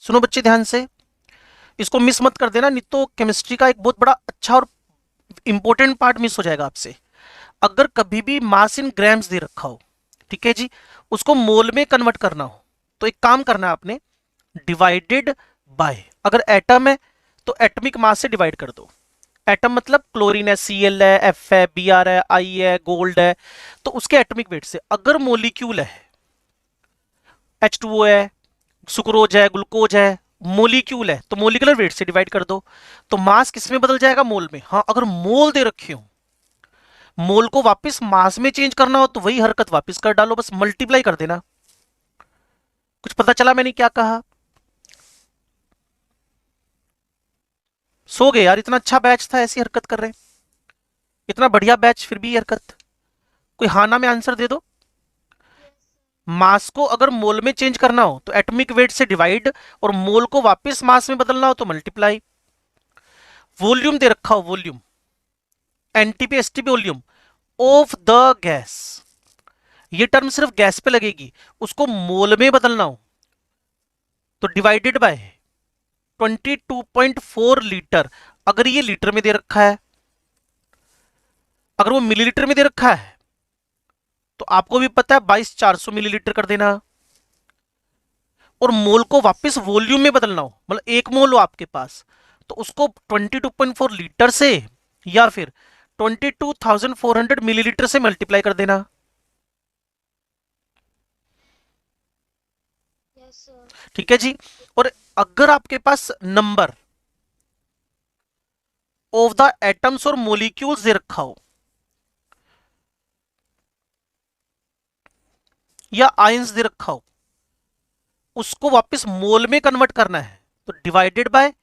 सुनो बच्चे ध्यान से, इसको मिस मत कर देना, नहीं तो केमिस्ट्री का एक बहुत बड़ा अच्छा और इंपॉर्टेंट पार्ट मिस हो जाएगा आपसे। अगर कभी भी मास इन ग्राम्स दे रखा हो, ठीक है जी, उसको मोल में कन्वर्ट करना हो, तो एक काम करना है आपने, डिवाइडेड बाय, अगर एटम है तो एटॉमिक मास से डिवाइड कर दो। एटम मतलब क्लोरीन है, Cl है, F है, Br है, I है, गोल्ड है, तो उसके एटॉमिक वेट से। अगर मोलिक्यूल है, H2O है, सुक्रोज है, ग्लूकोज है, मोलिक्यूल है, तो मोलिकुलर वेट से डिवाइड कर दो, तो मास किस में बदल जाएगा? मोल में। हाँ, अगर मोल दे रखे हो, मोल को वापस मास में चेंज करना हो तो वही हरकत वापस कर डालो, बस मल्टीप्लाई कर देना। कुछ पता चला मैंने क्या कहा? सो गए यार, इतना अच्छा बैच था ऐसी हरकत कर रहे हैं, इतना बढ़िया बैच फिर भी ये हरकत। कोई हाँ ना में आंसर दे दो। मास को अगर मोल में चेंज करना हो तो एटॉमिक वेट से डिवाइड, और मोल को वापस मास में बदलना हो तो मल्टीप्लाई। वॉल्यूम दे रखा हो, volume, NTP STP volume of the gas, ये टर्म सिर्फ गैस पे लगेगी, उसको मोल में बदलना हो तो डिवाइडेड बाय 22.4 लीटर। अगर ये लीटर में दे रखा है, अगर वो मिलीलीटर में दे रखा है, तो आपको भी पता है 22,400 मिलीलीटर कर देना। और मोल को वापस वॉल्यूम में बदलना हो, मतलब एक मोल हो आपके पास, तो उसको 22.4 लीटर से या फिर 22,400 मिलीलीटर से मल्टीप्लाई कर देना। Yes sir. ठीक है जी। और अगर आपके पास नंबर ऑफ द एटम्स और मोलिक्यूल्स दे रखा हो, या आयंस दे रखा हो, उसको वापस मोल में कन्वर्ट करना है, तो डिवाइडेड बाय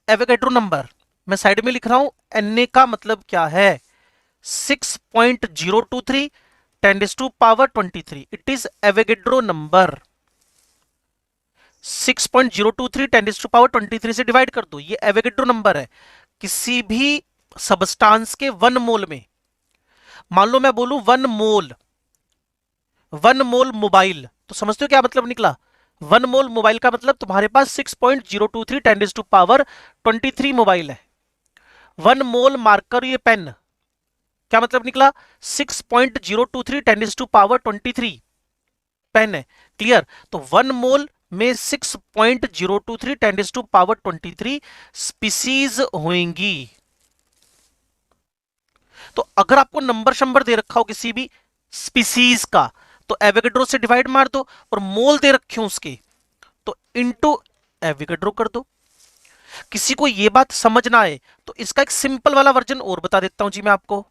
एवोगैड्रो नंबर। मैं साइड में लिख रहा हूं, Na का मतलब क्या है? 6.023 10⁻23, इट इज एवोगैड्रो नंबर। 6.023 10⁻23 से डिवाइड कर दो, ये एवोगैड्रो नंबर है। किसी भी सबस्टांस के 1 मोल में, मान लो मैं बोलूं 1 मोल, 1 मोल मोबाइल, तो समझते हो क्या मतलब निकला? 1 मोल मोबाइल का मतलब तुम्हारे पास 6.023 10⁻23 मोबाइल है। 1 मोल मार्कर, ये पेन, क्या मतलब निकला? 6.023 10⁻23 पेन है। क्लियर? तो 1 मोल में 6.023 10⁻23 स्पीसीज होंगी। तो अगर आपको नंबर शंबर दे रखा हो किसी भी स्पीसीज का, तो एवोगैड्रो से डिवाइड मार दो, और मोल दे रखे हो उसके, तो इनटू एवोगैड्रो कर दो। किसी को ये बात समझ ना आए तो इसका एक सिंपल वाला वर्जन और बता देता हूं जी मैं आपको।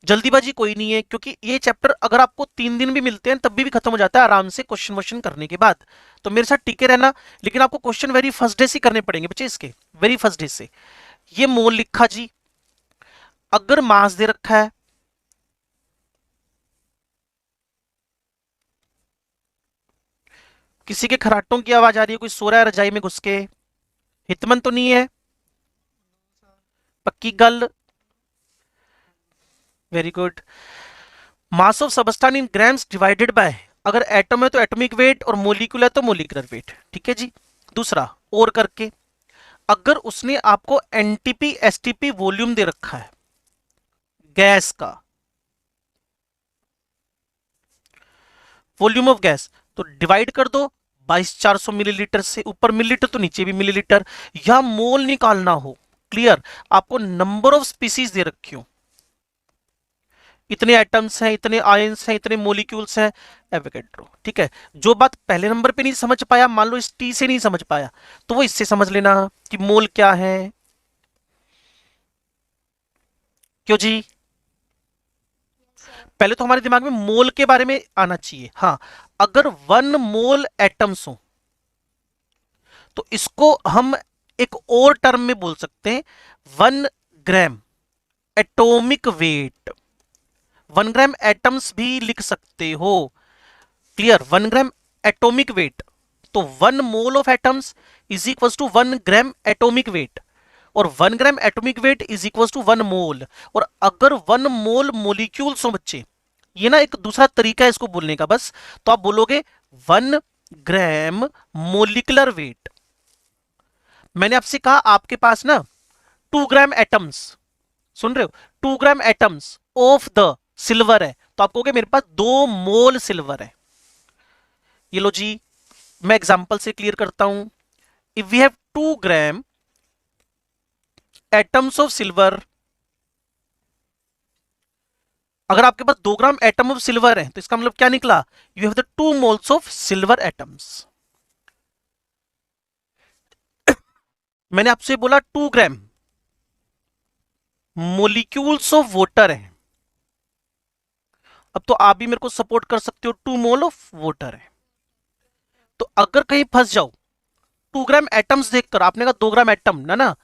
जल्दीबाजी कोई नहीं है, क्योंकि ये चैप्टर अगर आपको 3 दिन भी मिलते हैं तब भी खत्म हो जाता है आराम से, क्वेश्चन वोश्चन करने के बाद। तो मेरे साथ टिके रहना, लेकिन आपको क्वेश्चन वेरी फर्स्ट डे से करने पड़ेंगे बच्चे, इसके वेरी फर्स्ट डे से। ये मोल लिखा जी, अगर मास दे रखा है, किसी के खराटों की आवाज आ रही है, कोई सो रहा है रजाई में घुस के? हितमन तो नहीं है? पक्की गल? Very good. Mass of substance in grams divided by, अगर एटम है तो एटॉमिक वेट, और मोलिक्यूल है तो मोलिकुलर वेट। ठीक है जी। दूसरा और करके, अगर उसने आपको एनटीपी एसटीपी वॉल्यूम दे रखा है गैस का, वॉल्यूम ऑफ गैस, तो डिवाइड कर दो 22,400 मिलीलीटर से, ऊपर मिलीलीटर तो नीचे भी मिलीलीटर, या मोल निकालना हो, क्लियर, आपको नंबर ऑफ स्पीसीज दे रखी हो, इतने एटम्स हैं, इतने आयंस हैं, इतने मोलिक्यूल्स हैं, एवोगैड्रो। ठीक है। जो बात पहले नंबर पे नहीं समझ पाया, मान लो इस टी से नहीं समझ पाया, तो वो इससे समझ लेना कि मोल क्या है। क्यों जी? Yes sir. पहले तो हमारे दिमाग में मोल के बारे में आना चाहिए। हाँ, अगर 1 मोल एटम्स हो तो इसको हम एक और टर्म में बोल सकते हैं, 1 ग्राम एटॉमिक वेट। 1 ग्राम एटम्स भी लिख सकते हो। क्लियर? 1 ग्राम एटॉमिक वेट, तो 1 mole of atoms is equal to 1 gram atomic weight, और 1 gram atomic weight is equal to 1 mole. और अगर 1 मोल मोलिक्यूल्स हो बच्चे, ये ना एक दूसरा तरीका है इसको बोलने का, बस तो आप बोलोगे 1 ग्राम मोलिकुलर वेट। मैंने आपसे कहा आपके पास ना 2 ग्राम एटम्स, सुन रहे हो, 2 gram atoms of the silver है, तो आप कहोगे मेरे पास 2 मोल सिल्वर है। ये लो जी, मैं एग्जांपल से क्लियर करता हूं। If we have 2 gram atoms of silver, अगर आपके पास 2 ग्राम एटम ऑफ सिल्वर है तो इसका मतलब क्या निकला, you have the 2 moles of silver atoms. मैंने आपसे बोला 2 ग्राम मोलिक्यूल्स ऑफ वाटर है, अब तो आप भी मेरे को सपोर्ट कर सकते हो, 2 मोल ऑफ वाटर है। तो अगर कहीं फंस जाओ 2 ग्राम एटम्स देखकर, आपने कहा 2 ग्राम एटम ना ना,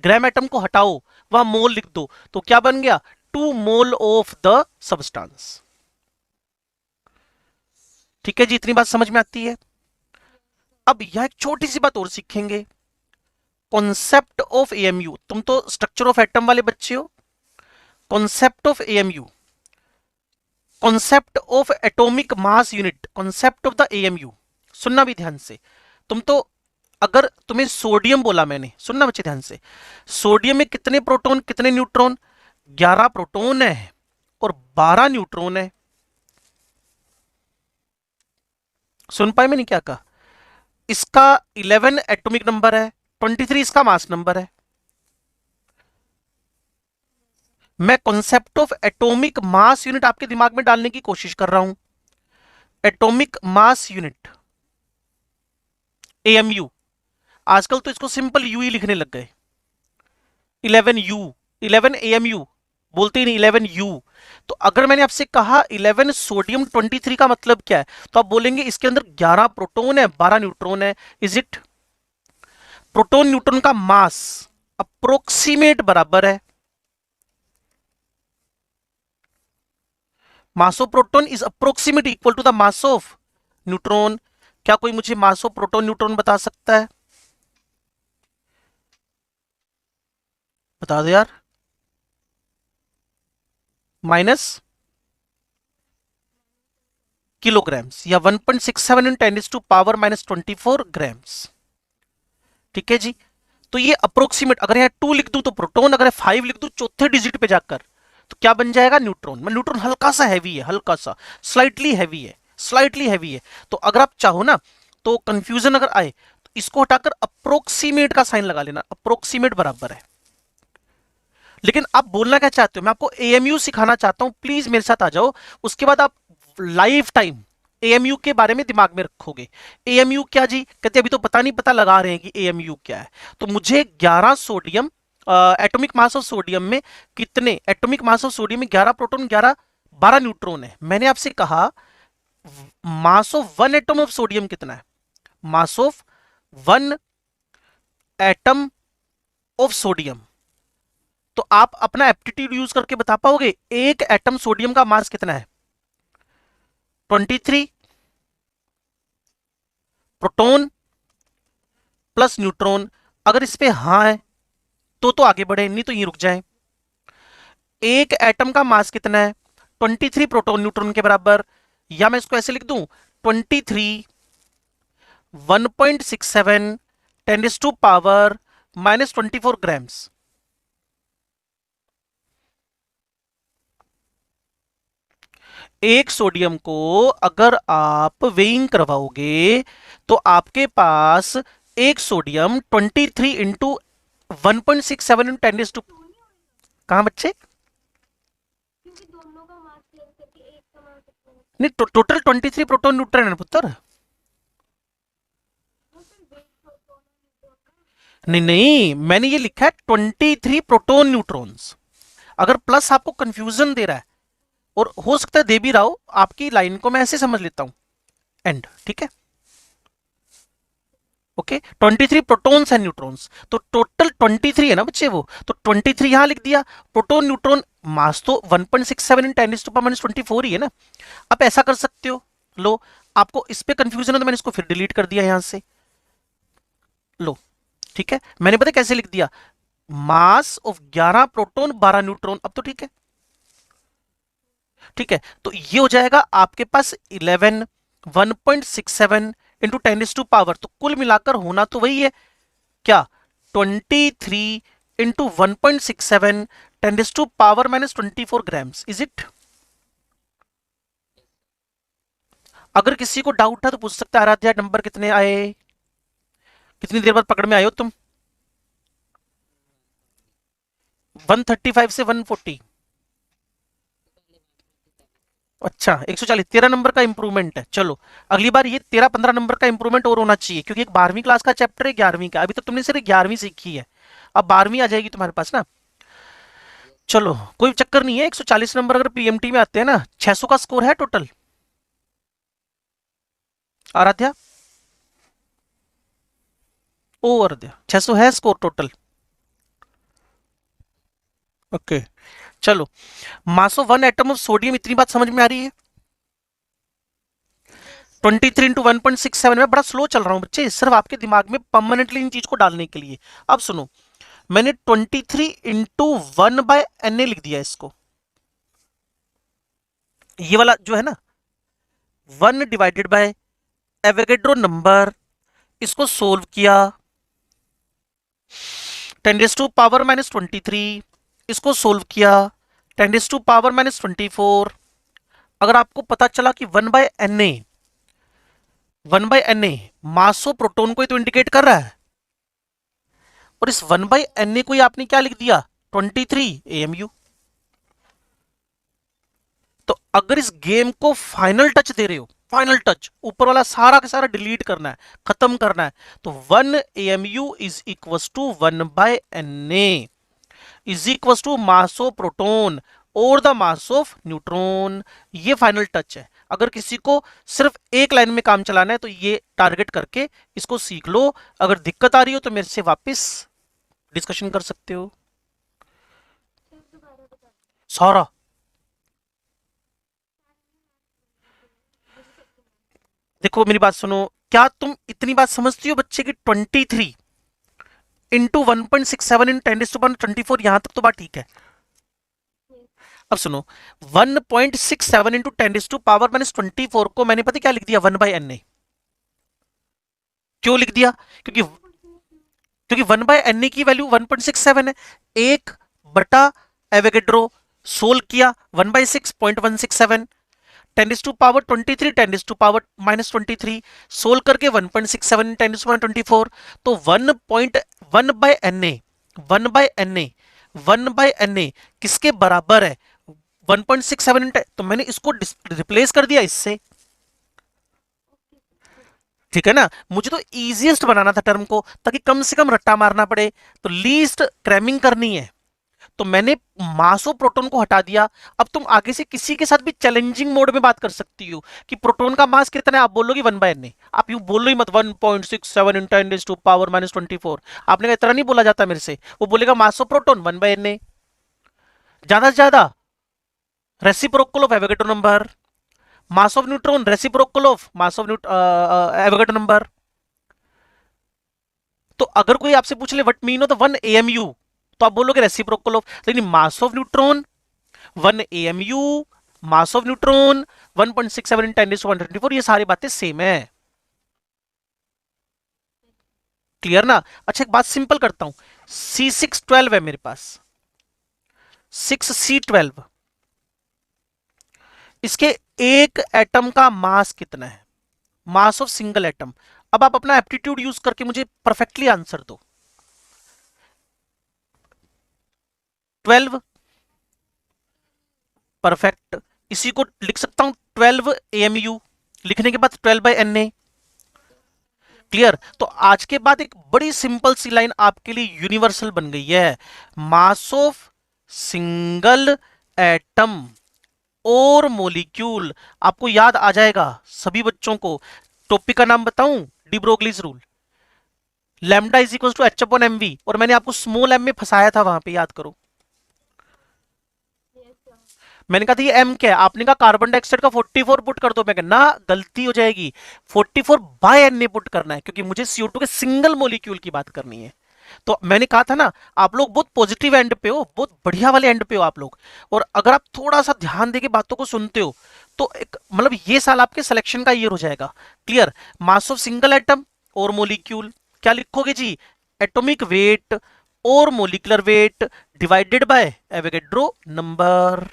ग्राम एटम को हटाओ, वहां मोल लिख दो, तो क्या बन गया, 2 मोल ऑफ द सब्सटेंस। ठीक है जी, इतनी बात समझ में आती है। अब यह एक छोटी सी बात और सीखेंगे, कॉन्सेप्ट ऑफ एएमयू। तुम तो स्ट्रक्चर ऑफ एटम वाले बच्चे हो। Concept of AMU, concept of atomic mass unit, concept of the AMU. सुनना भी ध्यान से। तुम तो, अगर तुम्हें सोडियम बोला मैंने, सुनना बच्चे ध्यान से, सोडियम में कितने प्रोटॉन कितने न्यूट्रॉन, 11 प्रोटॉन है और 12 न्यूट्रॉन है। सुन पाए मैंने क्या कहा, इसका 11 एटॉमिक नंबर है, 23 इसका मास नंबर है। मैं concept of atomic mass unit आपके दिमाग में डालने की कोशिश कर रहा हूं। एटॉमिक मास यूनिट एएमयू, आजकल तो इसको सिंपल यू ही लिखने लग गए। 11 यू, 11 एएमयू बोलते ही नहीं, 11 यू। तो अगर मैंने आपसे कहा 11 सोडियम 23 का मतलब क्या है, तो आप बोलेंगे इसके अंदर 11 प्रोटॉन है 12 न्यूट्रॉन है। Is it? प्रोटॉन न्यूट्रॉन का मास अप्रोक्सीमेट बराबर है, mass of proton is approximate equal to the mass of neutron. क्या कोई मुझे मास ऑफ प्रोटॉन न्यूट्रॉन बता सकता है? बता दो यार। माइनस किलोग्राम्स, या 1.67 इन 10⁻⁻24 ग्राम्स। ठीक है जी, तो ये अप्रोक्सीमेट, अगर यहाँ 2 लिख दूं तो प्रोटॉन, अगर 5 लिख दूं चौथे डिजिट पे जाकर, तो क्या बन जाएगा, न्यूट्रॉन। मतलब न्यूट्रॉन हल्का सा हैवी है, हल्का सा, स्लाइटली हैवी है, स्लाइटली हैवी है। तो अगर आप चाहो ना, तो कंफ्यूजन अगर आए तो इसको हटाकर अप्रोक्सीमेट का साइन लगा लेना, अप्रोक्सीमेट बराबर है। लेकिन आप बोलना क्या चाहते हो, मैं आपको एएमयू सिखाना चाहता हूं, प्लीज मेरे साथ आ जाओ। उसके बाद आप लाइफ टाइम एएमयू के बारे में दिमाग में रखोगे। एएमयू क्या जी, कहते अभी तो पता नहीं, पता लगा रहे हैं कि एएमयू क्या है। तो मुझे 11 sodium, atomic mass of sodium में कितने, एटॉमिक मास ऑफ सोडियम में 11 प्रोटॉन 11 12 न्यूट्रॉन है। मैंने आपसे कहा mass of 1 atom of sodium कितना है, mass of 1 atom of sodium. तो आप अपना एप्टीट्यूड यूज करके बता पाओगे एक एटम सोडियम का मास कितना है, 23 प्रोटॉन प्लस न्यूट्रॉन। अगर इस पे हाँ है तो आगे बढ़े, नहीं तो यहीं रुक जाए। एक एटम का मास कितना है, 23 प्रोटॉन न्यूट्रॉन के बराबर, या मैं इसको ऐसे लिख दूं, 23 1.67 10⁻⁻24 ग्राम्स। एक सोडियम को अगर आप वेइंग करवाओगे तो आपके पास एक सोडियम 23 इंटू 1.67 इन 10 कहां बच्चे, क्योंकि दोनों का मास लेकर के एक का मास कितना है? नहीं टोटल 23 प्रोटॉन न्यूट्रॉन है पुत्र। वो फिर वेट प्रोटॉन और न्यूट्रॉन का। नहीं नहीं, मैंने ये लिखा है 23 प्रोटॉन न्यूट्रॉन्स। अगर प्लस आपको कंफ्यूजन दे रहा है, और हो सकता है दे भी रहा हो, आपकी लाइन को मैं ऐसे समझ लेता हूं, एंड, ठीक है, ओके। 23 प्रोटॉन्स एंड न्यूट्रॉन्स, तो टोटल 23 है ना बच्चे वो, तो 23 यहां लिख दिया। प्रोटॉन न्यूट्रॉन मास तो 1.67 इन 10⁻⁻24 ही है ना। आप ऐसा कर सकते हो, लो, आपको इस पे कंफ्यूजन है तो मैंने इसको फिर डिलीट कर दिया यहां से, लो, ठीक है। मैंने पता कैसे लिख दिया, मास ऑफ 11 प्रोटॉन 12 न्यूट्रॉन। अब तो ठीक है, ठीक है। तो ये हो जाएगा आपके पास 11 1.67 इंटू 10⁻⁴, तो कुल मिलाकर होना तो वही है क्या, 23 इंटू 1.67 10⁻⁻24 ग्राम्स, इज इट? अगर किसी को डाउट है तो पूछ सकता है, आराध्या नंबर कितने आए, कितनी देर बाद पकड़ में आए हो तुम? 135 से 140, अच्छा 140, 13 नंबर का इंप्रूवमेंट है। चलो अगली बार ये 13-15 नंबर का इंप्रूवमेंट और होना चाहिए, क्योंकि एक 12वीं क्लास का चैप्टर है 11वीं का, अभी तक तुमने सिर्फ 11वीं सीखी है, अब 12वीं आ जाएगी तुम्हारे पास ना। चलो कोई चक्कर नहीं है, 140 नंबर अगर पीएमटी में आते हैं ना, 600 का स्कोर है टोटल। आराध्या, ओ आराध्या, 600 है स्कोर टोटल, ओके। चलो mass of one atom of sodium, इतनी बात समझ में आ रही है? 23 इंटू 1.67, में बड़ा स्लो चल रहा हूं बच्चे, सिर्फ आपके दिमाग में परमानेंटली इन चीज को डालने के लिए। अब सुनो, मैंने 23 इंटू 1/Na लिख दिया इसको, ये वाला जो है ना 1 डिवाइडेड बाय एवोगैड्रो नंबर, इसको सोल्व किया 10⁻⁻23, इसको सोल्व किया 10⁻⁻24। अगर आपको पता चला कि 1/Na मास ऑफ प्रोटॉन को ही तो इंडिकेट कर रहा है, और इस 1/Na को ही आपने क्या लिख दिया, 23 AMU। तो अगर इस गेम को फाइनल टच दे रहे हो, फाइनल टच, ऊपर वाला सारा का सारा डिलीट करना है, खत्म करना है, तो 1 AMU is equal to 1/Na is equal to mass of proton और द मास ऑफ न्यूट्रॉन। ये फाइनल टच है। अगर किसी को सिर्फ एक लाइन में काम चलाना है तो ये टारगेट करके इसको सीख लो। अगर दिक्कत आ रही हो तो मेरे से वापस डिस्कशन कर सकते हो। फिर दोबारा बता दो। सारा देखो, मेरी बात सुनो, क्या तुम इतनी बात समझती हो बच्चे की 23 इंटू 1.67 इन 10⁻24, यहां तक तो बात ठीक है। अब सुनो, 1.67 इंटू 10⁻⁻24 को मैंने पता क्या लिख दिया, 1/Na। क्यों लिख दिया? क्योंकि 1/Na की वैल्यू 1.67 है, 1 बटा एवोगैड्रो, सोल्व किया 1/6.167, 10⁻23 10⁻⁻23 सोल्व करके 1.67 10⁻24, तो 1.1/Na 1/Na किसके बराबर है, 1.67, तो मैंने इसको रिप्लेस कर दिया इससे, ठीक है ना। मुझे तो इजीएस्ट बनाना था टर्म को, ताकि कम से कम रट्टा मारना पड़े, तो लीस्ट क्रैमिंग करनी है, तो मैंने मास ऑफ प्रोटॉन को हटा दिया। अब तुम आगे से किसी के साथ भी चैलेंजिंग मोड में बात कर सकती हो कि प्रोटॉन का मास कितना है, आप बोलोगी 1/Na, आप यूं बोलो ही मत 1.67 इन 10⁻⁻24, आपने कहा इतना नहीं बोला जाता मेरे से, वो बोलेगा मास ऑफ प्रोटॉन 1/Na, ज्यादा से ज्यादा reciprocal of Avogadro number, mass of neutron reciprocal of mass of Avogadro number. तो अगर कोई आपसे पूछ ले what mean of the 1 AMU, तो आप बोलोगे रेसिप्रोकल ऑफ, लेकिन मास of neutron 1 AMU, mass of neutron 1.67 इन 10⁻⁻124, ये सारी बातें सेम है। क्लियर ना? अच्छा एक बात सिंपल करता हूं, C612 है मेरे पास, 6C12, इसके एक एटम का मास कितना है, मास ऑफ सिंगल एटम। अब आप अपना एप्टीट्यूड यूज करके मुझे परफेक्टली आंसर दो। 12, परफेक्ट, इसी को लिख सकता हूं 12 AMU, लिखने के बाद 12/Na। क्लियर? तो आज के बाद एक बड़ी सिंपल सी लाइन आपके लिए यूनिवर्सल बन गई है, मास ऑफ सिंगल एटम और मोलिक्यूल। आपको याद आ जाएगा सभी बच्चों को, टॉपिक का नाम बताऊं, de Broglie's rule, lambda is equal to H/mv, और मैंने आपको स्मॉल m में फंसाया था वहां पे, याद करो। मैंने कहा था ये m क्या है, आपने कहा कार्बन डाइऑक्साइड का 44 पुट कर दो, मैं कहा ना गलती हो जाएगी, 44/Na पुट करना है, क्योंकि मुझे CO2 के सिंगल मोलिक्यूल की बात करनी है। तो मैंने कहा था ना, आप लोग बहुत पॉजिटिव एंड पे हो, बहुत बढ़िया वाले एंड पे हो आप लोग, और अगर आप थोड़ा सा ध्यान देके बातों को सुनते हो तो एक मतलब ये साल आपके सिलेक्शन का ईयर हो जाएगा। Clear. Mass of single atom और मोलिक्यूल, क्या लिखोगे जी? एटॉमिक वेट और molecular weight divided bye Avogadro number.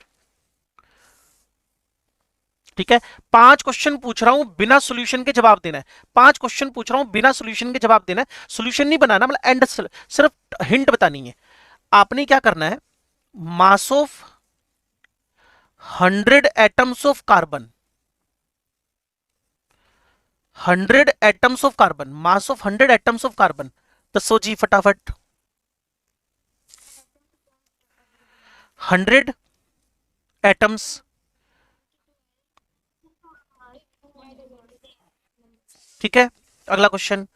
ठीक है, 5 क्वेश्चन पूछ रहा हूं, बिना सॉल्यूशन के जवाब देना है। 5 क्वेश्चन पूछ रहा हूं, बिना सॉल्यूशन के जवाब देना है। सॉल्यूशन नहीं बनाना, मतलब एंड सिर्फ हिंट बतानी है। आपने क्या करना है, mass of 100 atoms of carbon, 100 atoms of carbon, mass of 100 atoms of carbon, दसो जी फटाफट। 100 एटम्स। ठीक है, अगला question,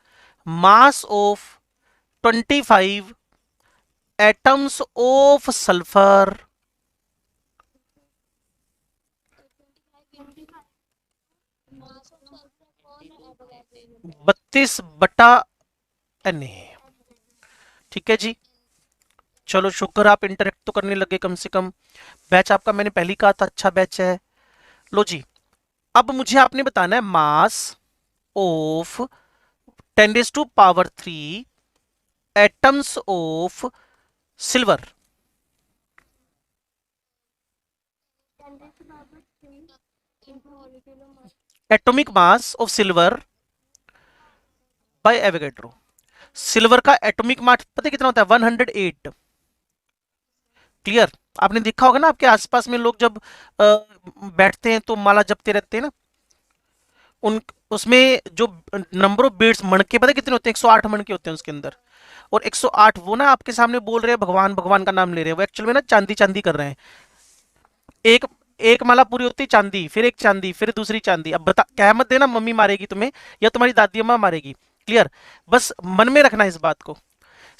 mass of 25 atoms of sulphur, 32 बटा एन। ठीक है जी, चलो शुक्र, आप इंटरेक्ट तो करने लगे कम से कम। बैच आपका मैंने पहले कहा था अच्छा बैच है। लो जी, अब मुझे आपने बताना है mass of 10⁻³ atoms of silver. 10⁻³ atomic mass of silver bye Avogadro. Silver का एटॉमिक मास पता है कितना होता है? 108। क्लियर। आपने देखा होगा ना, आपके आसपास में लोग जब बैठते हैं तो माला जपते रहते हैं ना, उन उसमें जो नंबर ऑफ बीट्स, मणके पता है कितने होते हैं? 108 मणके होते हैं उसके अंदर। और 108 वो ना आपके सामने बोल रहे हैं, भगवान भगवान का नाम ले रहे हैं, वो एक्चुअल में ना चांदी चांदी कर रहे हैं। एक एक माला पूरी होती है चांदी, फिर एक चांदी, फिर दूसरी चांदी। अब बता, कह मत देना मम्मी मारेगी तुम्हें या तुम्हारी दादी अम्मा मारेगी। क्लियर। बस मन में रखना इस बात को।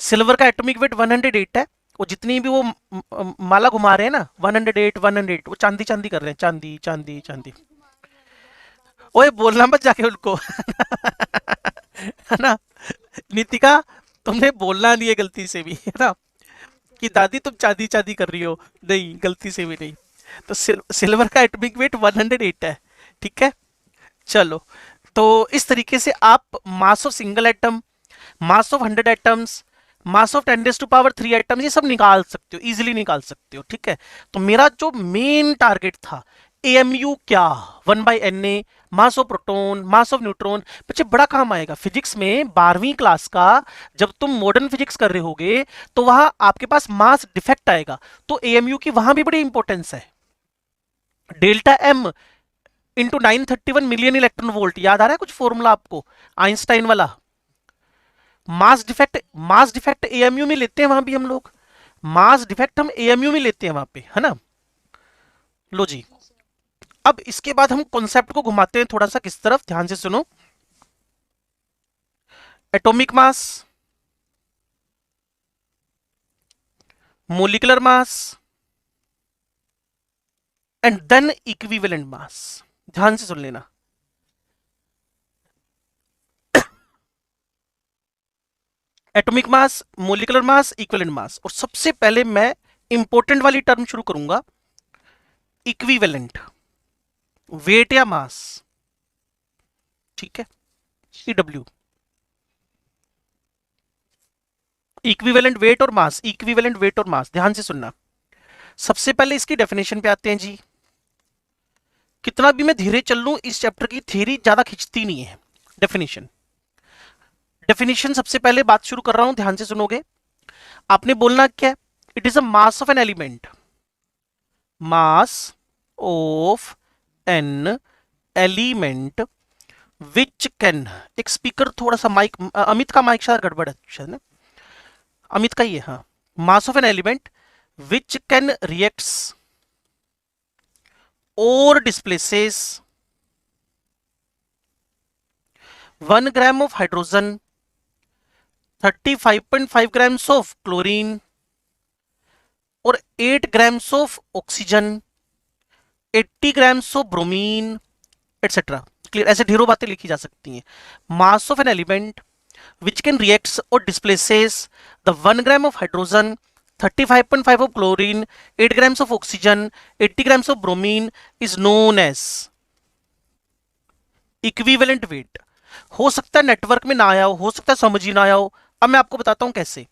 सिल्वर का एटॉमिक वेट 108 है। वो जितनी भी वो माला घुमा रहे हैं ना, 108 108, वो चांदी चांदी कर रहे हैं, चांदी चांदी चांदी। ओए बोलना मत जाके उनको है ना। नितिका, तुमने बोलना नहीं है गलती से भी, है ना, कि दादी तुम चांदी चांदी कर रही हो, नहीं गलती से भी नहीं। तो सिल्वर का एटॉमिक वेट 108 है। ठीक है, चलो। तो इस तरीके से आप mass of single atom, mass of 100 atoms, mass of 10⁻³ atom, ये सब निकाल सकते हो, इजीली निकाल सकते हो। ठीक है, तो मेरा जो मेन टारगेट था, एएमयू क्या, 1/Na, mass of proton, mass of neutron. बच्चे बड़ा काम आएगा फिजिक्स में 12वीं क्लास का। जब तुम मॉडर्न फिजिक्स कर रहे होगे तो वहां आपके पास मास डिफेक्ट आएगा, तो एएमयू की वहां भी बड़ी इंपॉर्टेंस है। Delta M into 931 million electron volt, याद आ रहा है कुछ फॉर्मूला आपको, आइंस्टाइन वाला? मास डिफेक्ट एएमयू में लेते हैं वहां भी हम लोग, मास डिफेक्ट हम एएमयू में लेते हैं वहां पे, है ना। लो जी, अब इसके बाद हम कॉन्सेप्ट को घुमाते हैं थोड़ा सा किस तरफ, ध्यान से सुनो। Atomic mass, molecular mass and then equivalent mass. ध्यान से सुन लेना। Atomic mass, molecular mass, equivalent mass, और सबसे पहले मैं इंपॉर्टेंट वाली टर्म शुरू करूंगा, इक्विवेलेंट, वेट या मास। ठीक है, ईडब्ल्यू, इक्विवेलेंट वेट और मास, इक्विवेलेंट वेट और मास। ध्यान से सुनना। सबसे पहले इसकी डेफिनेशन पे आते हैं जी। कितना भी मैं धीरे चल लूं, इस चैप्टर की थ्योरी ज्यादा खिंचती नहीं है। डेफिनेशन, डेफिनेशन सबसे पहले बात शुरू कर रहा हूं, ध्यान से सुनोगे। आपने बोलना क्या है? It is a mass of an element, mass of an element which can, एक स्पीकर थोड़ा सा माइक, अमित का माइक शायद गड़बड़ है शायद ना, अमित का ही है, हाँ। Mass of an element which can reacts और displaces 1 gram of hydrogen, 35.5 grams of chlorine और 8 grams of oxygen, 80 grams of bromine, etcetera. Clear, ऐसे ढेरों बातें लिखी जा सकती हैं। Mass of an element which can reacts or displaces the 1 gram of hydrogen, 35.5 of chlorine, 8 grams of oxygen, 80 grams of bromine is known as equivalent weight. हो सकता है नेटवर्क में ना आया हो सकता है समझ ही ना आया हो। अब मैं आपको बताता हूं कैसे।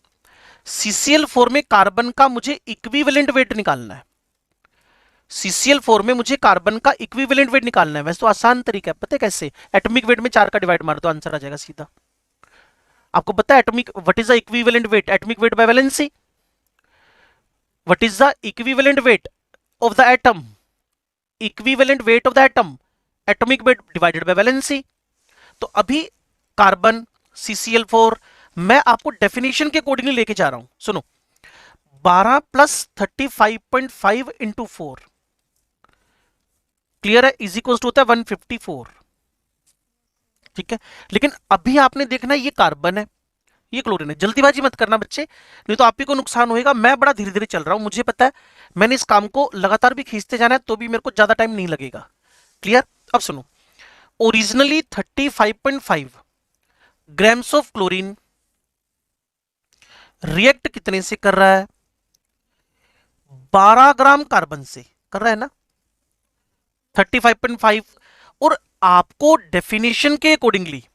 CCl4 में कार्बन का मुझे इक्विवेलेंट वेट निकालना है। CCl4 में मुझे कार्बन का इक्विवेलेंट वेट निकालना है। वैसे तो आसान तरीका है, पता है कैसे? एटॉमिक वेट में 4 का डिवाइड मार दो, आंसर आ जाएगा सीधा। आपको पता है atomic what is the equivalent wait? Atomic weight bye valency. What is the equivalent weight of the atom? Equivalent weight of the atom atomic weight divided by valency. तो अभी कार्बन CCl4 मैं आपको definition के accordingly लेके जा रहा हूं, सुनो। 12 प्लस 35.5 इंटू 4 क्लियर है, इज इक्वल टू होता है 154। ठीक है, लेकिन अभी आपने देखना है ये कार्बन है ये क्लोरीन है। जल्दीबाजी मत करना बच्चे, नहीं तो आप ही को नुकसान होएगा। मैं बड़ा धीरे धीरे चल रहा हूं, मुझे पता है मैंने इस काम को लगातार भी खींचते जाना है तो भी मेरे को ज्यादा टाइम नहीं लगेगा। क्लियर? अब सुनो, originally 35.5 grams of chlorine react कितने से कर रहा है? 12 ग्राम कार्बन से कर रहा है ना, 35.5। और आपको डेफिनेशन के अकॉर्डिंगली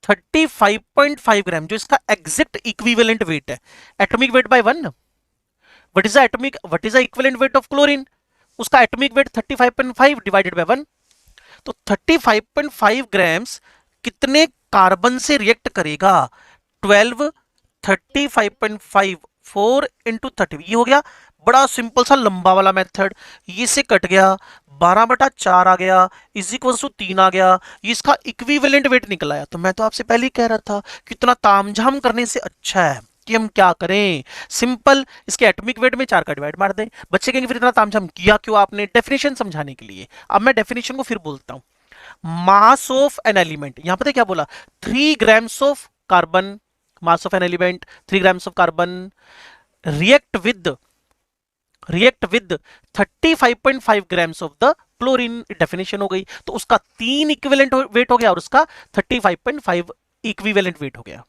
35.5 ग्राम जो इसका एग्जैक्ट इक्विवेलेंट वेट है, atomic weight bye 1। What is the equivalent weight of chlorine? उसका एटॉमिक वेट 35.5 डिवाइडेड बाय 1। तो 35.5 ग्राम्स कितने कार्बन से रिएक्ट करेगा? 12 35.5 4 इंटू 30, ये हो गया बड़ा सिंपल सा लंबा वाला मेथड। ये से कट गया, 12/4 आ गया, इज इक्वल टू 3 आ गया। ये इसका इक्विवेलेंट वेट निकल आया। तो मैं तो आपसे पहले ही कह रहा था कि इतना तामझाम करने से अच्छा है कि हम क्या करें, सिंपल इसके एटॉमिक वेट में 4 का डिवाइड मार दें। बच्चे कहेंगे फिर इतना तामझाम किया क्यों आपने? डेफिनेशन समझाने के लिए। अब मैं डेफिनेशन को फिर बोलता हूं। मास ऑफ एन एलिमेंट, यहां पता है क्या बोला? 3 grams of carbon, mass of an element 3 grams of carbon react with 35.5 grams of the chlorine. Definition हो गई। तो उसका 3 इक्विवेलेंट वेट हो गया और उसका 35.5 इक्विवेलेंट वेट हो गया।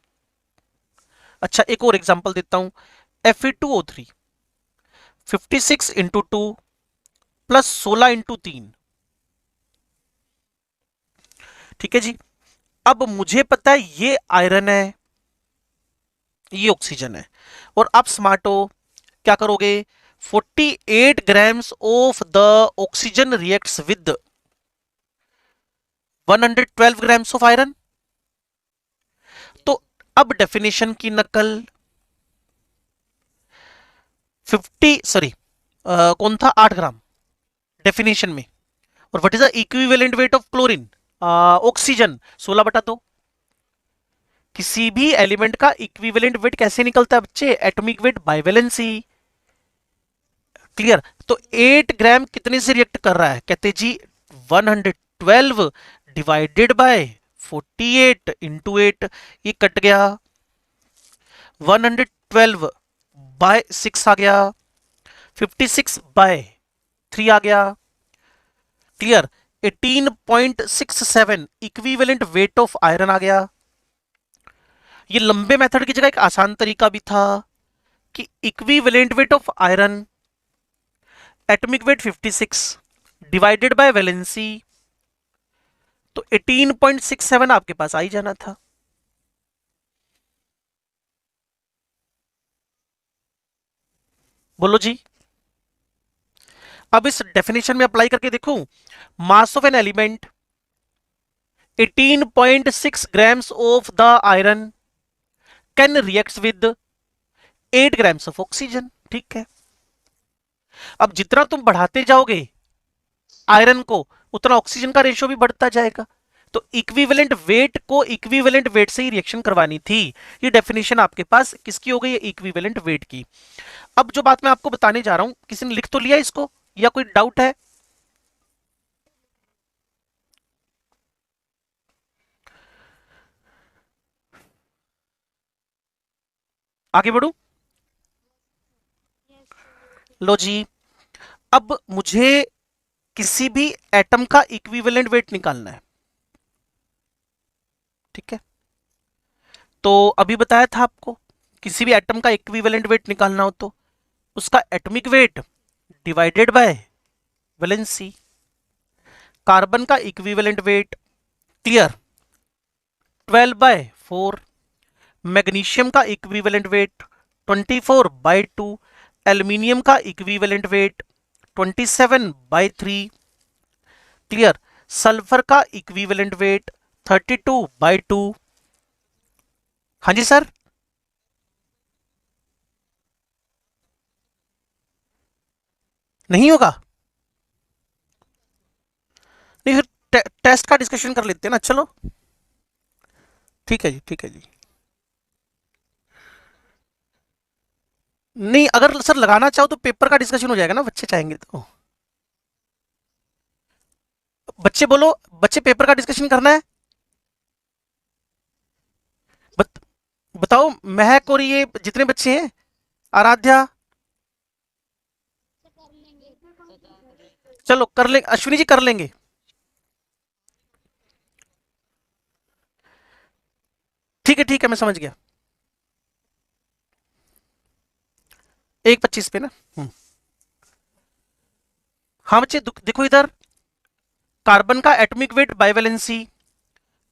अच्छा, एक और एग्जांपल देता हूं। Fe2O3 56 into 2 plus 16 into 3। ठीक है जी। अब मुझे पता है ये आयरन है ये ऑक्सीजन है, और आप स्मार्ट हो, क्या करोगे? 48 grams of the oxygen reacts with 112 grams of iron. तो अब डेफिनेशन की नकल कौन था? 8 ग्राम डेफिनेशन में। और what is the equivalent weight of chlorine? Oxygen 16/2। किसी भी एलिमेंट का इक्विवेलेंट वेट कैसे निकलता है बच्चे? Atomic weight bye valency. Clear? तो 8 ग्राम कितने से रिएक्ट कर रहा है? कहते जी 112 डिवाइडेड बाय 48 इंटू 8, ये कट गया, 112 बाय 6 आ गया, 56 बाय 3 आ गया। Clear? 18.67 equivalent weight of iron आ गया। ये लंबे मेथड की जगह एक आसान तरीका भी था कि equivalent weight of iron atomic weight 56 divided by valency, तो 18.67 आपके पास आ ही जाना था। बोलो जी। अब इस डेफिनेशन में अप्लाई करके देखो। मास of an element 18.6 grams of the iron can react with 8 grams of oxygen. ठीक है, अब जितना तुम बढ़ाते जाओगे आयरन को उतना ऑक्सीजन का रेशियो भी बढ़ता जाएगा। तो इक्विवेलेंट वेट को इक्विवेलेंट वेट से ही रिएक्शन करवानी थी। ये डेफिनेशन आपके पास किसकी हो गई? इक्विवेलेंट वेट की। अब जो बात मैं आपको बताने जा रहा हूं, किसी ने लिख तो लिया इसको या कोई डाउट है? आगे बढ़ू? Yes sir. लो जी, अब मुझे किसी भी एटम का इक्विवेलेंट वेट निकालना है। ठीक है, तो अभी बताया था आपको, किसी भी एटम का इक्विवेलेंट वेट निकालना हो तो उसका atomic weight divided by valency. Carbon का इक्विवेलेंट वेट क्लियर 12/4, मैग्नीशियम का इक्विवेलेंट वेट 24/2, एल्यूमिनियम का इक्विवेलेंट वेट 27/3 क्लियर, सल्फर का इक्विवेलेंट वेट 32/2। हाँ जी सर, नहीं होगा, नहीं फिर टेस्ट का डिस्कशन कर लेते हैं ना, चलो ठीक है जी, ठीक है जी। नहीं अगर सर लगाना चाहो तो पेपर का डिस्कशन हो जाएगा ना, बच्चे चाहेंगे तो। बच्चे बोलो, बच्चे पेपर का डिस्कशन करना है। बत, बताओ महक और ये जितने बच्चे हैं, आराध्या, चलो कर लेंगे, अश्विनी जी कर लेंगे। ठीक है मैं समझ गया। 1:25 पे ना। हाँ बच्चे देखो इधर, कार्बन का atomic weight by valency,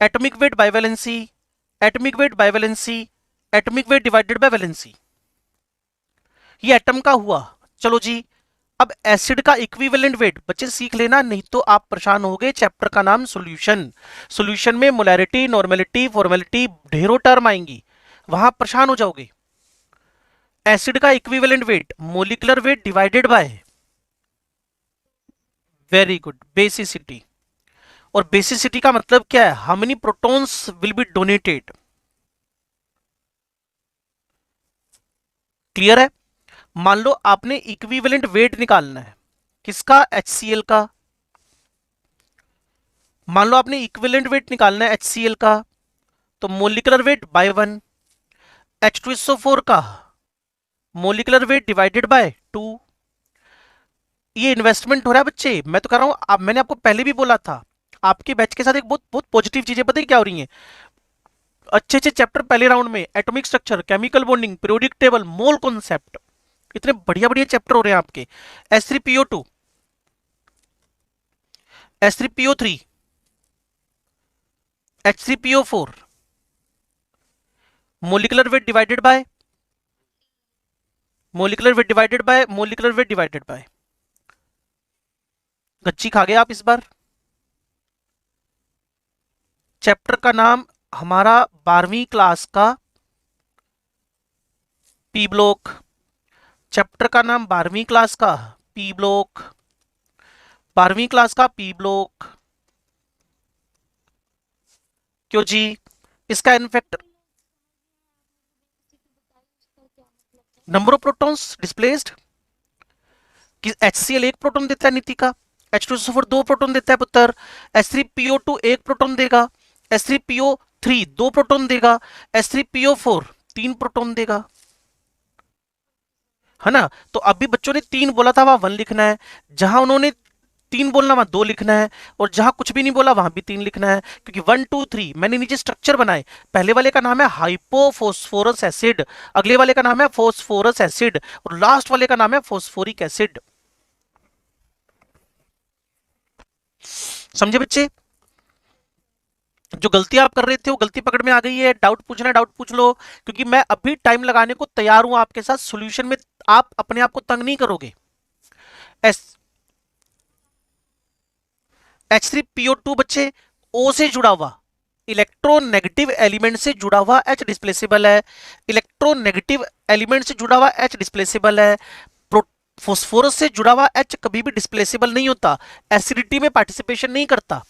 atomic weight by valency, atomic weight by valency, atomic weight divided by valency, ये एटम का हुआ। चलो जी, अब एसिड का इक्विवेलेंट वेट बच्चे सीख लेना, नहीं तो आप परेशान होगे। चैप्टर का नाम सॉल्यूशन, सॉल्यूशन में मोलैरिटी, नॉर्मेलिटी, फॉर्मेलिटी ढेरों टर्म आएंगी, वहां परेशान हो जाओगे। एसिड का equivalent weight molecular weight divided bye, very good, basicity. और बेसिसिटी का मतलब क्या है, how many protons will be donated. Clear है। मान लो आपने इक्विवेलेंट वेट निकालना है किसका, HCl का। मान लो आपने इक्विवेलेंट वेट निकालना है HCl का, तो मोलिकुलर वेट बाय 1, H2SO4 का मोलिकुलर वेट डिवाइडेड बाय 2। ये इन्वेस्टमेंट हो रहा है बच्चे, मैं तो कर रहा हूं, मैंने आपको पहले भी बोला था, आपके बैच के साथ एक बहुत बहुत पॉजिटिव चीजें पता है क्या हो रही हैं। अच्छे अच्छे चैप्टर पहले राउंड में, atomic structure, chemical bonding, periodic table, mole concept, इतने बढ़िया बढ़िया चैप्टर हो रहे हैं आपके। S3PO2, S3PO3, H3PO4, molecular weight divided bye, molecular weight divided bye, molecular weight divided bye. गच्ची खा गए आप इस बार। चैप्टर का नाम हमारा 12वीं क्लास का पी ब्लॉक, चैप्टर का नाम 12वीं क्लास का पी ब्लॉक, 12वीं क्लास का पी ब्लॉक। क्यों जी, इसका in fact number of protons displaced, कि HCl एक प्रोटॉन देता है नीति का, H2SO4 दो प्रोटॉन देता है पुत्र, S3PO2 एक प्रोटॉन देगा, S3PO3 दो प्रोटॉन देगा, S3PO4 तीन प्रोटॉन देगा, है ना। तो अभी बच्चों ने तीन बोला था वहां 1 लिखना है, जहां उन्होंने तीन बोलना वहां 2 लिखना है, और जहां कुछ भी नहीं बोला वहां भी 3 लिखना है, क्योंकि 1 2 3 मैंने नीचे स्ट्रक्चर बनाए। पहले वाले का नाम है हाइपोफॉस्फोरस एसिड, अगले वाले का नाम है फॉस्फोरस एसिड, और लास्ट वाले का नाम है फॉस्फोरिक एसिड। समझे बच्चे, जो गलती आप कर रहे थे वो गलती पकड़ में आ गई है। डाउट पूछना है डाउट पूछ लो, क्योंकि मैं अभी टाइम लगाने को तैयार हूं आपके साथ, सॉल्यूशन में आप अपने आप को तंग नहीं करोगे। एस H3PO2 बच्चे O से जुड़ा हुआ, इलेक्ट्रोनेगेटिव एलिमेंट से जुड़ा हुआ H डिस्प्लेसेबल है, इलेक्ट्रोनेगेटिव एलिमेंट से जुड़ा हुआ H डिस्प्लेसेबल है। फॉस्फोरस से जुड़ा हुआ H कभी भी डिस्प्लेसेबल नहीं होता, एसिडिटी में पार्टिसिपेशन नहीं करता।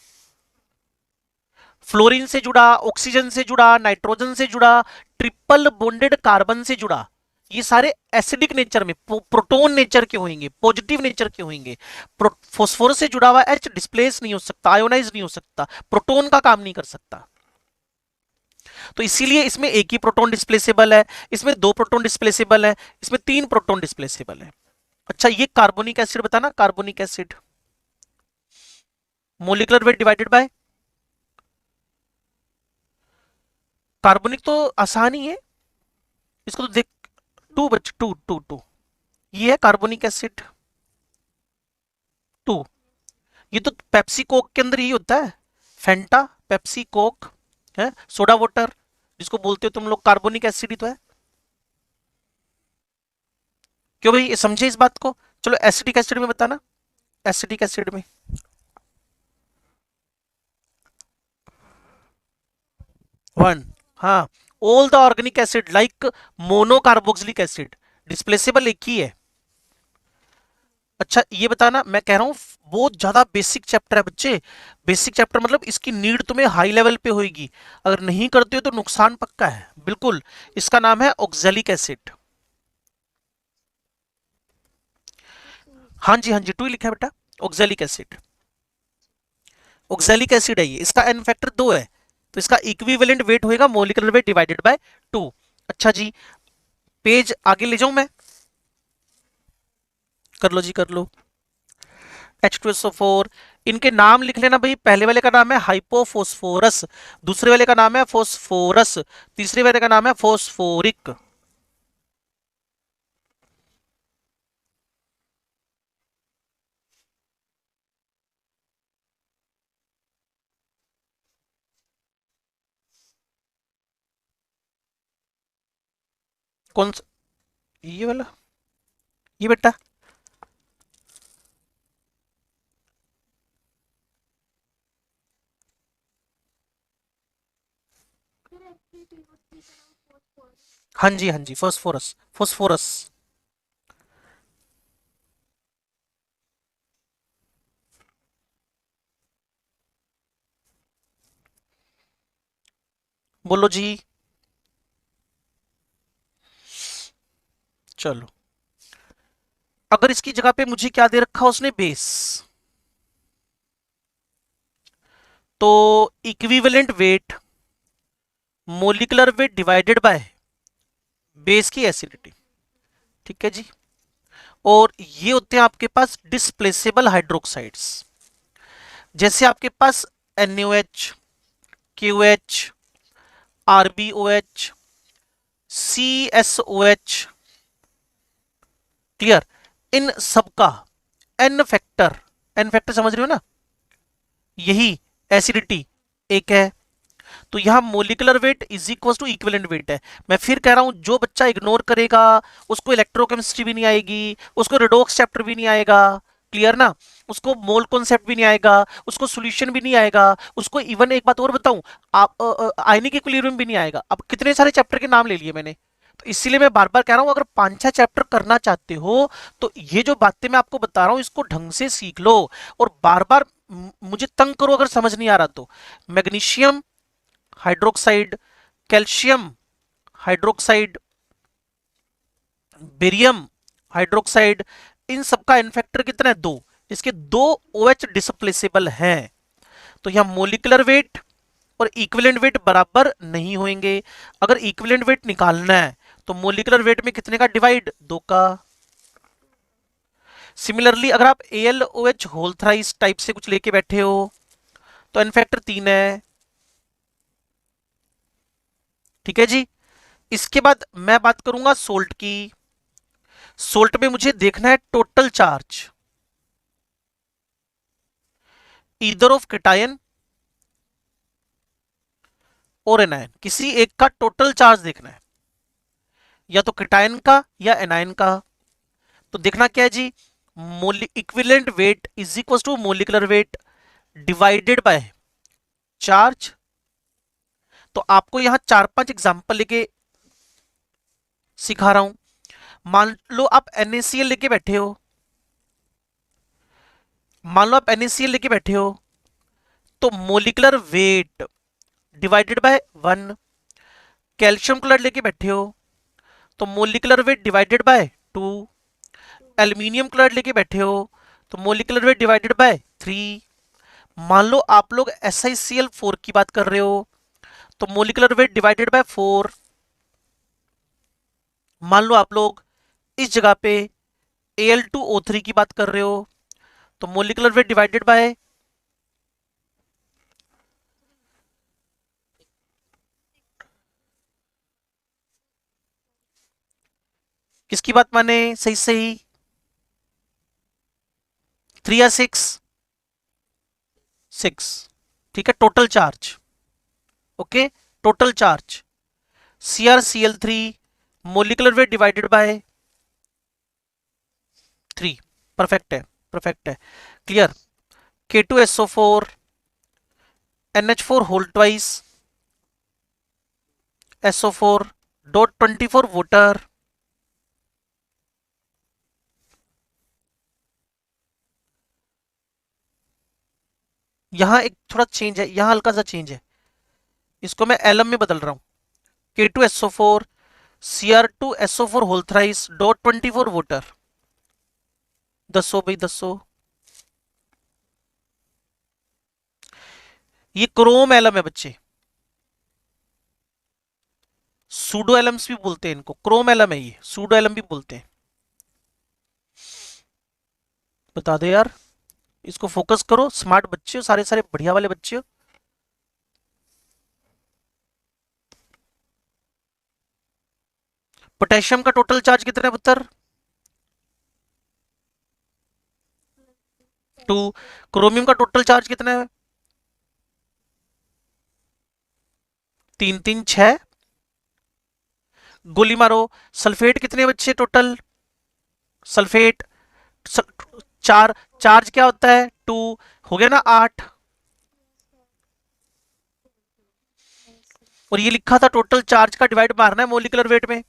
फ्लोरीन से जुड़ा, ऑक्सीजन से जुड़ा, नाइट्रोजन से जुड़ा, ट्रिपल बॉन्डेड कार्बन से जुड़ा, ये सारे एसिडिक नेचर में, प्रोटोन नेचर के होंगे, पॉजिटिव नेचर के होंगे। फॉस्फोरस से जुड़ा हुआ H डिस्प्लेस नहीं हो सकता, आयोनाइज नहीं हो सकता, प्रोटोन का काम नहीं कर सकता, तो इसीलिए इसमें एक ही प्रोटोन डिस्प्लेसेबल है, इसमें 2 प्रोटोन डिस्प्लेसेबल है, इसमें 3 प्रोटोन डिस्प्लेसेबल है। अच्छा ये कार्बोनिक एसिड बताना, carbonic acid molecular weight divided bye, कार्बनिक तो आसान ही है, इसको तो देख, टू बच्चे, टू टू टू, ये है कार्बोनिक एसिड टू। ये तो पेप्सी कोक के अंदर ही होता है, फेंटा, पेप्सी कोक है, सोडा वाटर जिसको बोलते हो तुम लोग, कार्बोनिक एसिड ही तो है। क्यों भाई, ये समझे इस बात को? चलो एसिडिक एसिड में बताना, एसिडिक एसिड में। वन, हाँ, all the organic acid like monocarboxylic acid, displaceable एक ही है। अच्छा ये बताना, मैं कह रहा हूं बहुत ज्यादा बेसिक चैप्टर है बच्चे, बेसिक चैप्टर मतलब इसकी नीड तुम्हें हाई लेवल पे होगी, अगर नहीं करते हो तो नुकसान पक्का है बिल्कुल। इसका नाम है ऑक्जेलिक एसिड। हाँ जी हाँ जी, टू ही लिखा है बेटा, ऑक्जेलिक एसिड, ऑक्जेलिक एसिड है ये, इसका एन फैक्टर 2 है, तो इसका इक्विवेलेंट वेट होएगा मोलिकुलर वेट डिवाइडेड बाय 2। अच्छा जी, पेज आगे ले जाऊं मैं? कर लो जी कर लो। H2SO4, इनके नाम लिख लेना भाई, पहले वाले का नाम है हाइपोफोस्फोरस, दूसरे वाले का नाम है फोस्फोरस, तीसरे वाले का नाम है फोस्फोरिक। कौन सा, ये वाला, ये बेटा, फिर एक्टिविटी होती है फॉस्फोरस। हाँ जी फोस्फोरस, फोस्फोरस। बोलो जी। चलो, अगर इसकी जगह पे मुझे क्या दे रखा उसने, बेस, तो equivalent wait molecular weight divided by base की एसिडिटी, ठीक है जी। और ये होते हैं आपके पास डिस्प्लेसेबल हाइड्रोक्साइड्स, जैसे आपके पास NaOH, KOH, RbOH, CSOH, clear, इन सबका एन फैक्टर, एन फैक्टर समझ रहे हो ना, यही एसिडिटी एक है। तो यहां molecular weight is equal to equivalent weight है। मैं फिर कह रहा हूं, जो बच्चा इग्नोर करेगा उसको इलेक्ट्रोकेमिस्ट्री भी नहीं आएगी, उसको रेडॉक्स चैप्टर भी नहीं आएगा, क्लियर ना, उसको मोल कॉन्सेप्ट भी नहीं आएगा, उसको सॉल्यूशन भी नहीं आएगा, उसको इवन एक बात और बताऊं, आप आयनिक इक्विलिब्रियम भी नहीं आएगा। अब कितने सारे चैप्टर के नाम ले लिए मैंने, तो इसीलिए मैं बार बार कह रहा हूं, अगर 5-6 चैप्टर करना चाहते हो तो ये जो बातें मैं आपको बता रहा हूं इसको ढंग से सीख लो, और बार बार मुझे तंग करो अगर समझ नहीं आ रहा तो। Magnesium hydroxide, calcium hydroxide, barium hydroxide, इन सबका इनफैक्टर कितना है, 2, इसके 2 OH डिस्प्लेसेबल हैं। तो यहां मोलिकुलर वेट और इक्विवेलेंट वेट बराबर नहीं होंगे। अगर इक्विवेलेंट वेट निकालना है तो मोलिकुलर वेट में कितने का डिवाइड, 2 का। सिमिलरली अगर आप AlOH होल थ्राइस टाइप से कुछ लेके बैठे हो तो इनफैक्टर 3 है, ठीक है जी। इसके बाद मैं बात करूंगा सोल्ट की। सोल्ट में मुझे देखना है total charge, either of cation और एनायन, किसी एक का टोटल चार्ज देखना है, या तो कैटायन का या एनायन का। तो देखना क्या है जी, equivalent weight is equal to molecular weight divided by charge. तो आपको यहां 4-5 एग्जांपल लेके सिखा रहा हूं। मान लो आप NaCl लेके बैठे हो, मान लो आप NaCl लेके बैठे हो, तो molecular weight divided bye 1। Calcium chloride लेके बैठे हो तो molecular weight divided bye 2। Aluminium chloride लेके बैठे हो तो मोलिकुलर वेट डिवाइडेड बाय 3। मान लो आप लोग SiCl4 की बात कर रहे हो तो मोलिकुलर वेट डिवाइडेड बाय 4। मान लो आप लोग इस जगह पे Al2O3 की बात कर रहे हो तो मोलिकुलर वेट डिवाइडेड बाय, किसकी बात माने? सही सही, 3 या 6? 6। ठीक है, total charge. Okay, total charge CrCl3 molecular weight divided by 3। Perfect है, परफेक्ट है, clear. K2SO4 NH4 whole twice SO4 dot 24 water. यहां एक थोड़ा चेंज है, यहां हल्का सा चेंज है, इसको मैं एलएम में बदल रहा हूं। K2SO4 Cr2SO4 whole thrice dot 24 voter. 10 भाई 10। ये क्रोम एलम है बच्चे, सूडो एलम्स भी बोलते हैं इनको, क्रोम एलम है ये, सूडो एलम भी बोलते हैं। बता दे यार, इसको फोकस करो, स्मार्ट बच्चे हो, सारे सारे बढ़िया वाले बच्चे हो। पोटेशियम का टोटल चार्ज कितना है पुत्र? 2। क्रोमियम का टोटल चार्ज कितना है? 3 3 6। गोली मारो। सल्फेट कितने बच्चे टोटल? सल्फेट चार, चार्ज क्या होता है? 2। हो गया ना 8। और ये लिखा था टोटल चार्ज का डिवाइड मारना है मोलिकुलर वेट में,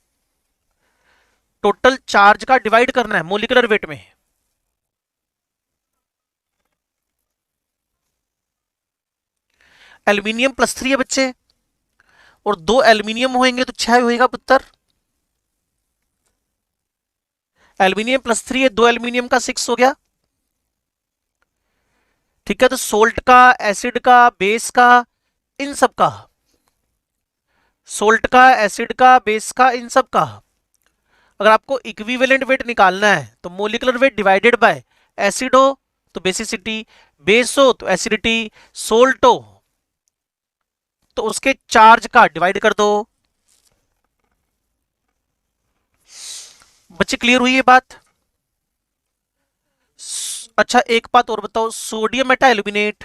टोटल चार्ज का डिवाइड करना है मोलिकुलर वेट में। एल्यूमिनियम +3 है बच्चे, और 2 एल्यूमिनियम होंगे तो 6 होएगा पुत्र। एल्यूमिनियम +3 है, 2 एल्यूमिनियम का 6 हो गया। ठीक है, तो सोल्ट का, एसिड का, बेस का, इन सब का, सोल्ट का, एसिड का, बेस का, इन सब का अगर आपको इक्विवेलेंट वेट निकालना है तो molecular weight divided bye acid हो तो बेसिसिटी, बेस हो तो एसिडिटी, सोल्ट हो तो उसके चार्ज का डिवाइड कर दो। बच्चे क्लियर हुई ये बात? अच्छा एक बात और बताओ, सोडियम मेटा एल्यूमिनेट,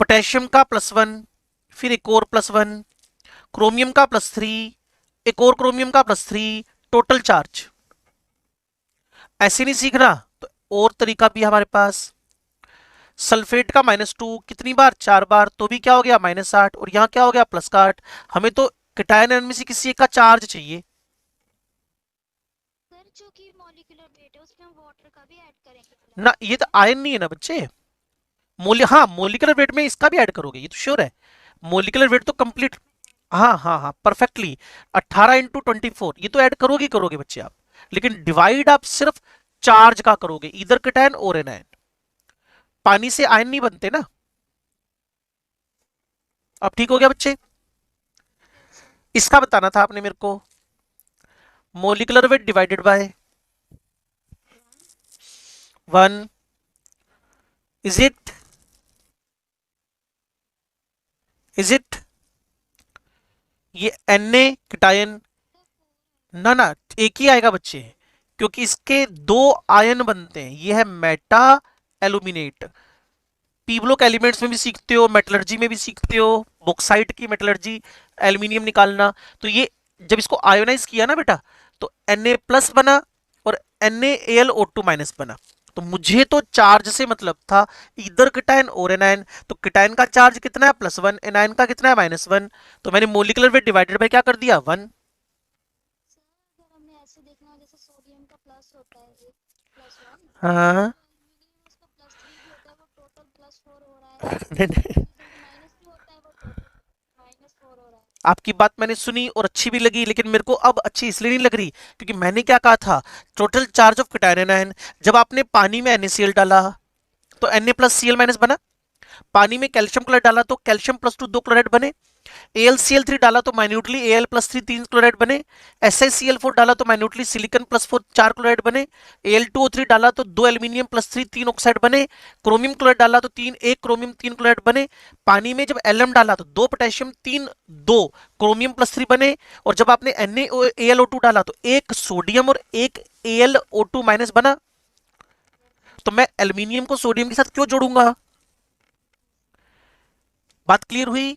पोटेशियम का +1, फिर एक और +1, क्रोमियम का +3, एक और क्रोमियम का +3, टोटल चार्ज। ऐसे नहीं सीखना तो और तरीका भी है हमारे पास। सल्फेट का -2 कितनी बार? 4 बार, तो भी क्या हो गया? -8। और यहाँ क्या हो गया? +8। हमें तो कैटायन में से किसी एक का चार्ज चाहिए। सर जो कि मॉलिक्यूलर वेट है उसमें हम वाटर का भी ऐड करेंगे ना ये तो आयन नहीं है ना बच्चे। हाँ मोलिकुलर वेट में इसका भी ऐड करोगे, ये तो श्योर है। मोलिकुलर वेट तो कंप्लीट, हाँ हाँ हाँ परफेक्टली। 18 × 24 ये तो ऐड करोगे करोगे बच्चे आप, लेकिन डिवाइड आप सिर्फ चार्ज का करोगे, इधर कैटायन और एनायन। पानी से आयन नहीं बनते ना। अब ठीक हो गया बच्चे? इसका बताना था आपने मेरे को, molecular weight divided bye 1। Is it, is it? ये Na कैटायन, ना ना एक ही आएगा बच्चे, क्योंकि इसके 2 आयन बनते हैं। ये है Meta aluminate. P block elements में भी सीखते हो, मेटलर्जी में भी सीखते हो, बॉक्साइट की मेटलर्जी, एल्यूमिनियम निकालना। तो ये जब इसको आयोनाइज किया ना बेटा तो Na+ बना और NaAlO2- बना। तो मुझे तो चार्ज से मतलब था, इधर कैटायन और एनायन। तो कैटायन का चार्ज कितना है? +1, एनायन का कितना है? -1। तो मैंने मोलिकुलर वेट डिवाइडेड बाय क्या कर दिया? 1। सर अगर हमने ऐसे देखना हो जैसे सोडियम का प्लस होता है 1+1 हाँ तो एल्यूमिनियम उसका +3 भी होता है, वो टोटल +4 हो रहा है। रिजल्ट माइनस भी होता है, वो टोटल -4 हो रहा है। आपकी बात मैंने सुनी और अच्छी भी लगी, लेकिन मेरे को अब अच्छी इसलिए नहीं लग रही क्योंकि मैंने क्या कहा था, total charge of cation anion. जब आपने पानी में NaCl डाला तो Na+Cl- बना, पानी में कैल्शियम क्लोराइड डाला तो कैल्शियम +2 2 क्लोराइड बने। AlCl3 डाला तो माइन्यूटली Al+3 3 क्लोराइड बने, SiCl4 डाला तो माइन्यूटली सिलिकॉन +4 4 क्लोराइड बने, Al2O3 डाला तो 2 एल्यूमिनियम +3 3 ऑक्साइड बने, क्रोमियम क्लोराइड डाला तो 3 1 क्रोमियम 3 क्लोराइड बने, पानी में जब Lm डाला तो 2 पोटेशियम 3 2 क्रोमियम +3 बने, और जब आपने NaAlO2 डाला तो 1 सोडियम और 1 AlO2- बना। तो मैं एल्यूमिनियम को सोडियम के साथ क्यों जोड़ूंगा? बात क्लियर हुई?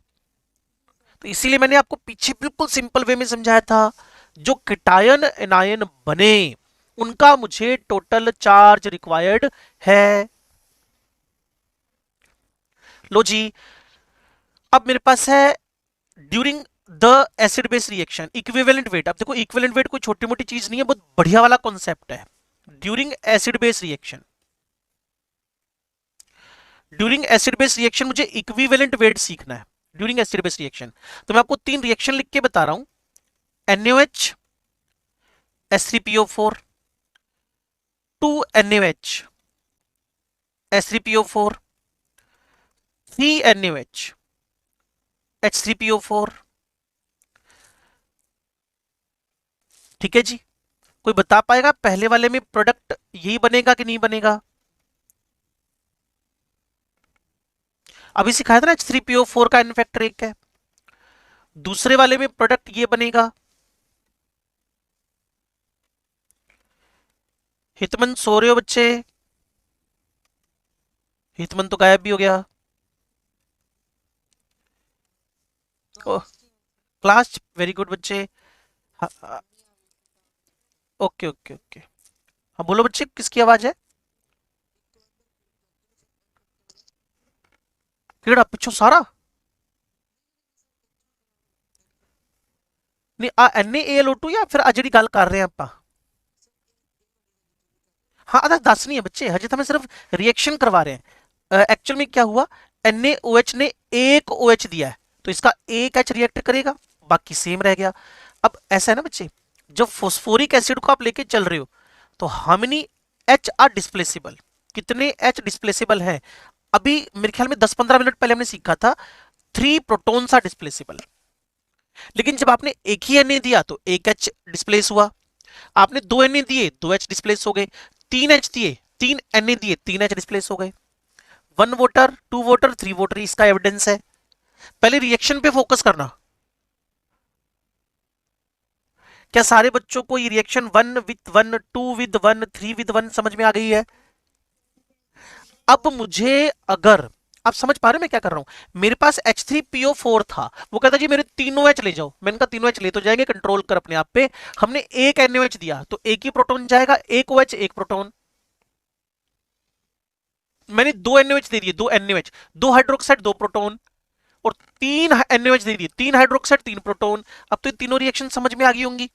तो इसीलिए मैंने आपको पीछे बिल्कुल सिंपल वे में समझाया था, जो कैटायन एनायन बने उनका मुझे टोटल चार्ज रिक्वायर्ड है। लो जी, अब मेरे पास है during the acid base reaction equivalent wait. अब देखो इक्विवेलेंट वेट कोई छोटी मोटी चीज नहीं है, बहुत बढ़िया वाला कॉन्सेप्ट है। During acid base reaction, during acid base reaction मुझे इक्विवेलेंट वेट सीखना है ड्यूरिंग एसिड बेस रिएक्शन। तो मैं आपको 3 रिएक्शन लिख के बता रहा हूं। NaOH H3PO4, 2 NaOH H3PO4, 3 NaOH H3PO4। ठीक है जी, कोई बता पाएगा पहले वाले में प्रोडक्ट यही बनेगा कि नहीं बनेगा? अभी सिखाया था ना H3PO4 का n फैक्टर 1 है। दूसरे वाले में प्रोडक्ट ये बनेगा। हितमन सो रहे हो बच्चे? हितमन तो गायब भी हो गया। क्लास वेरी गुड बच्चे। ओके ओके ओके, हाँ बोलो बच्चे, किसकी आवाज है? ਕਿਹੜਾ ਪਿੱਛੋਂ ਸਾਰਾ? ਨਹੀਂ ਆ NaAlO2 ਜਾਂ ਫਿਰ ਆ ਜਿਹੜੀ ਗੱਲ ਕਰ ਰਹੇ ਆ ਆਪਾਂ? हाँ अदा दस नहीं है बच्चे, हजे तो हमें सिर्फ रिएक्शन करवा रहे हैं। एक्चुअल में क्या हुआ, NaOH ने एक OH दिया है तो इसका एक H रिएक्ट करेगा, बाकी सेम रह गया। अब ऐसा है ना बच्चे, जब फॉस्फोरिक एसिड को आप लेके चल रहे हो तो हाउ मेनी H आर डिस्प्लेसेबल, कितने H डिस्प्लेसेबल हैं? अभी मेरे ख्याल में 10-15 मिनट पहले हमने सीखा था 3 प्रोटॉन्स आर डिस्प्लेसेबल। लेकिन जब आपने एक ही Na दिया तो एक H डिस्प्लेस हुआ, आपने 2 Na दिए 2 H डिस्प्लेस हो गए, 3 H दिए 3 Na दिए 3 H डिस्प्लेस हो गए। 1 वोटर 2 वोटर 3 वोटर, इसका एविडेंस है। पहले रिएक्शन पे फोकस करना। क्या सारे बच्चों को ये रिएक्शन 1 विद 1 2 विद 1 3 विद 1 समझ में आ गई है? अब मुझे, अगर आप समझ पा रहे हो मैं क्या कर रहा हूं, मेरे पास H3PO4 था, वो कहता जी मेरे तीनों H ले जाओ। मैंने कहा तीनों H ले तो जाएंगे, कंट्रोल कर अपने आप पे। हमने एक NaOH दिया तो एक ही प्रोटॉन जाएगा, एक OH एक प्रोटॉन। मैंने 2 NaOH दे दिए, 2 NaOH 2 हाइड्रोक्साइड 2 प्रोटॉन, और 3 NaOH दे दिए 3 हाइड्रोक्साइड 3 प्रोटॉन। अब तो ये तीनों रिएक्शन समझ में आ गई होंगी।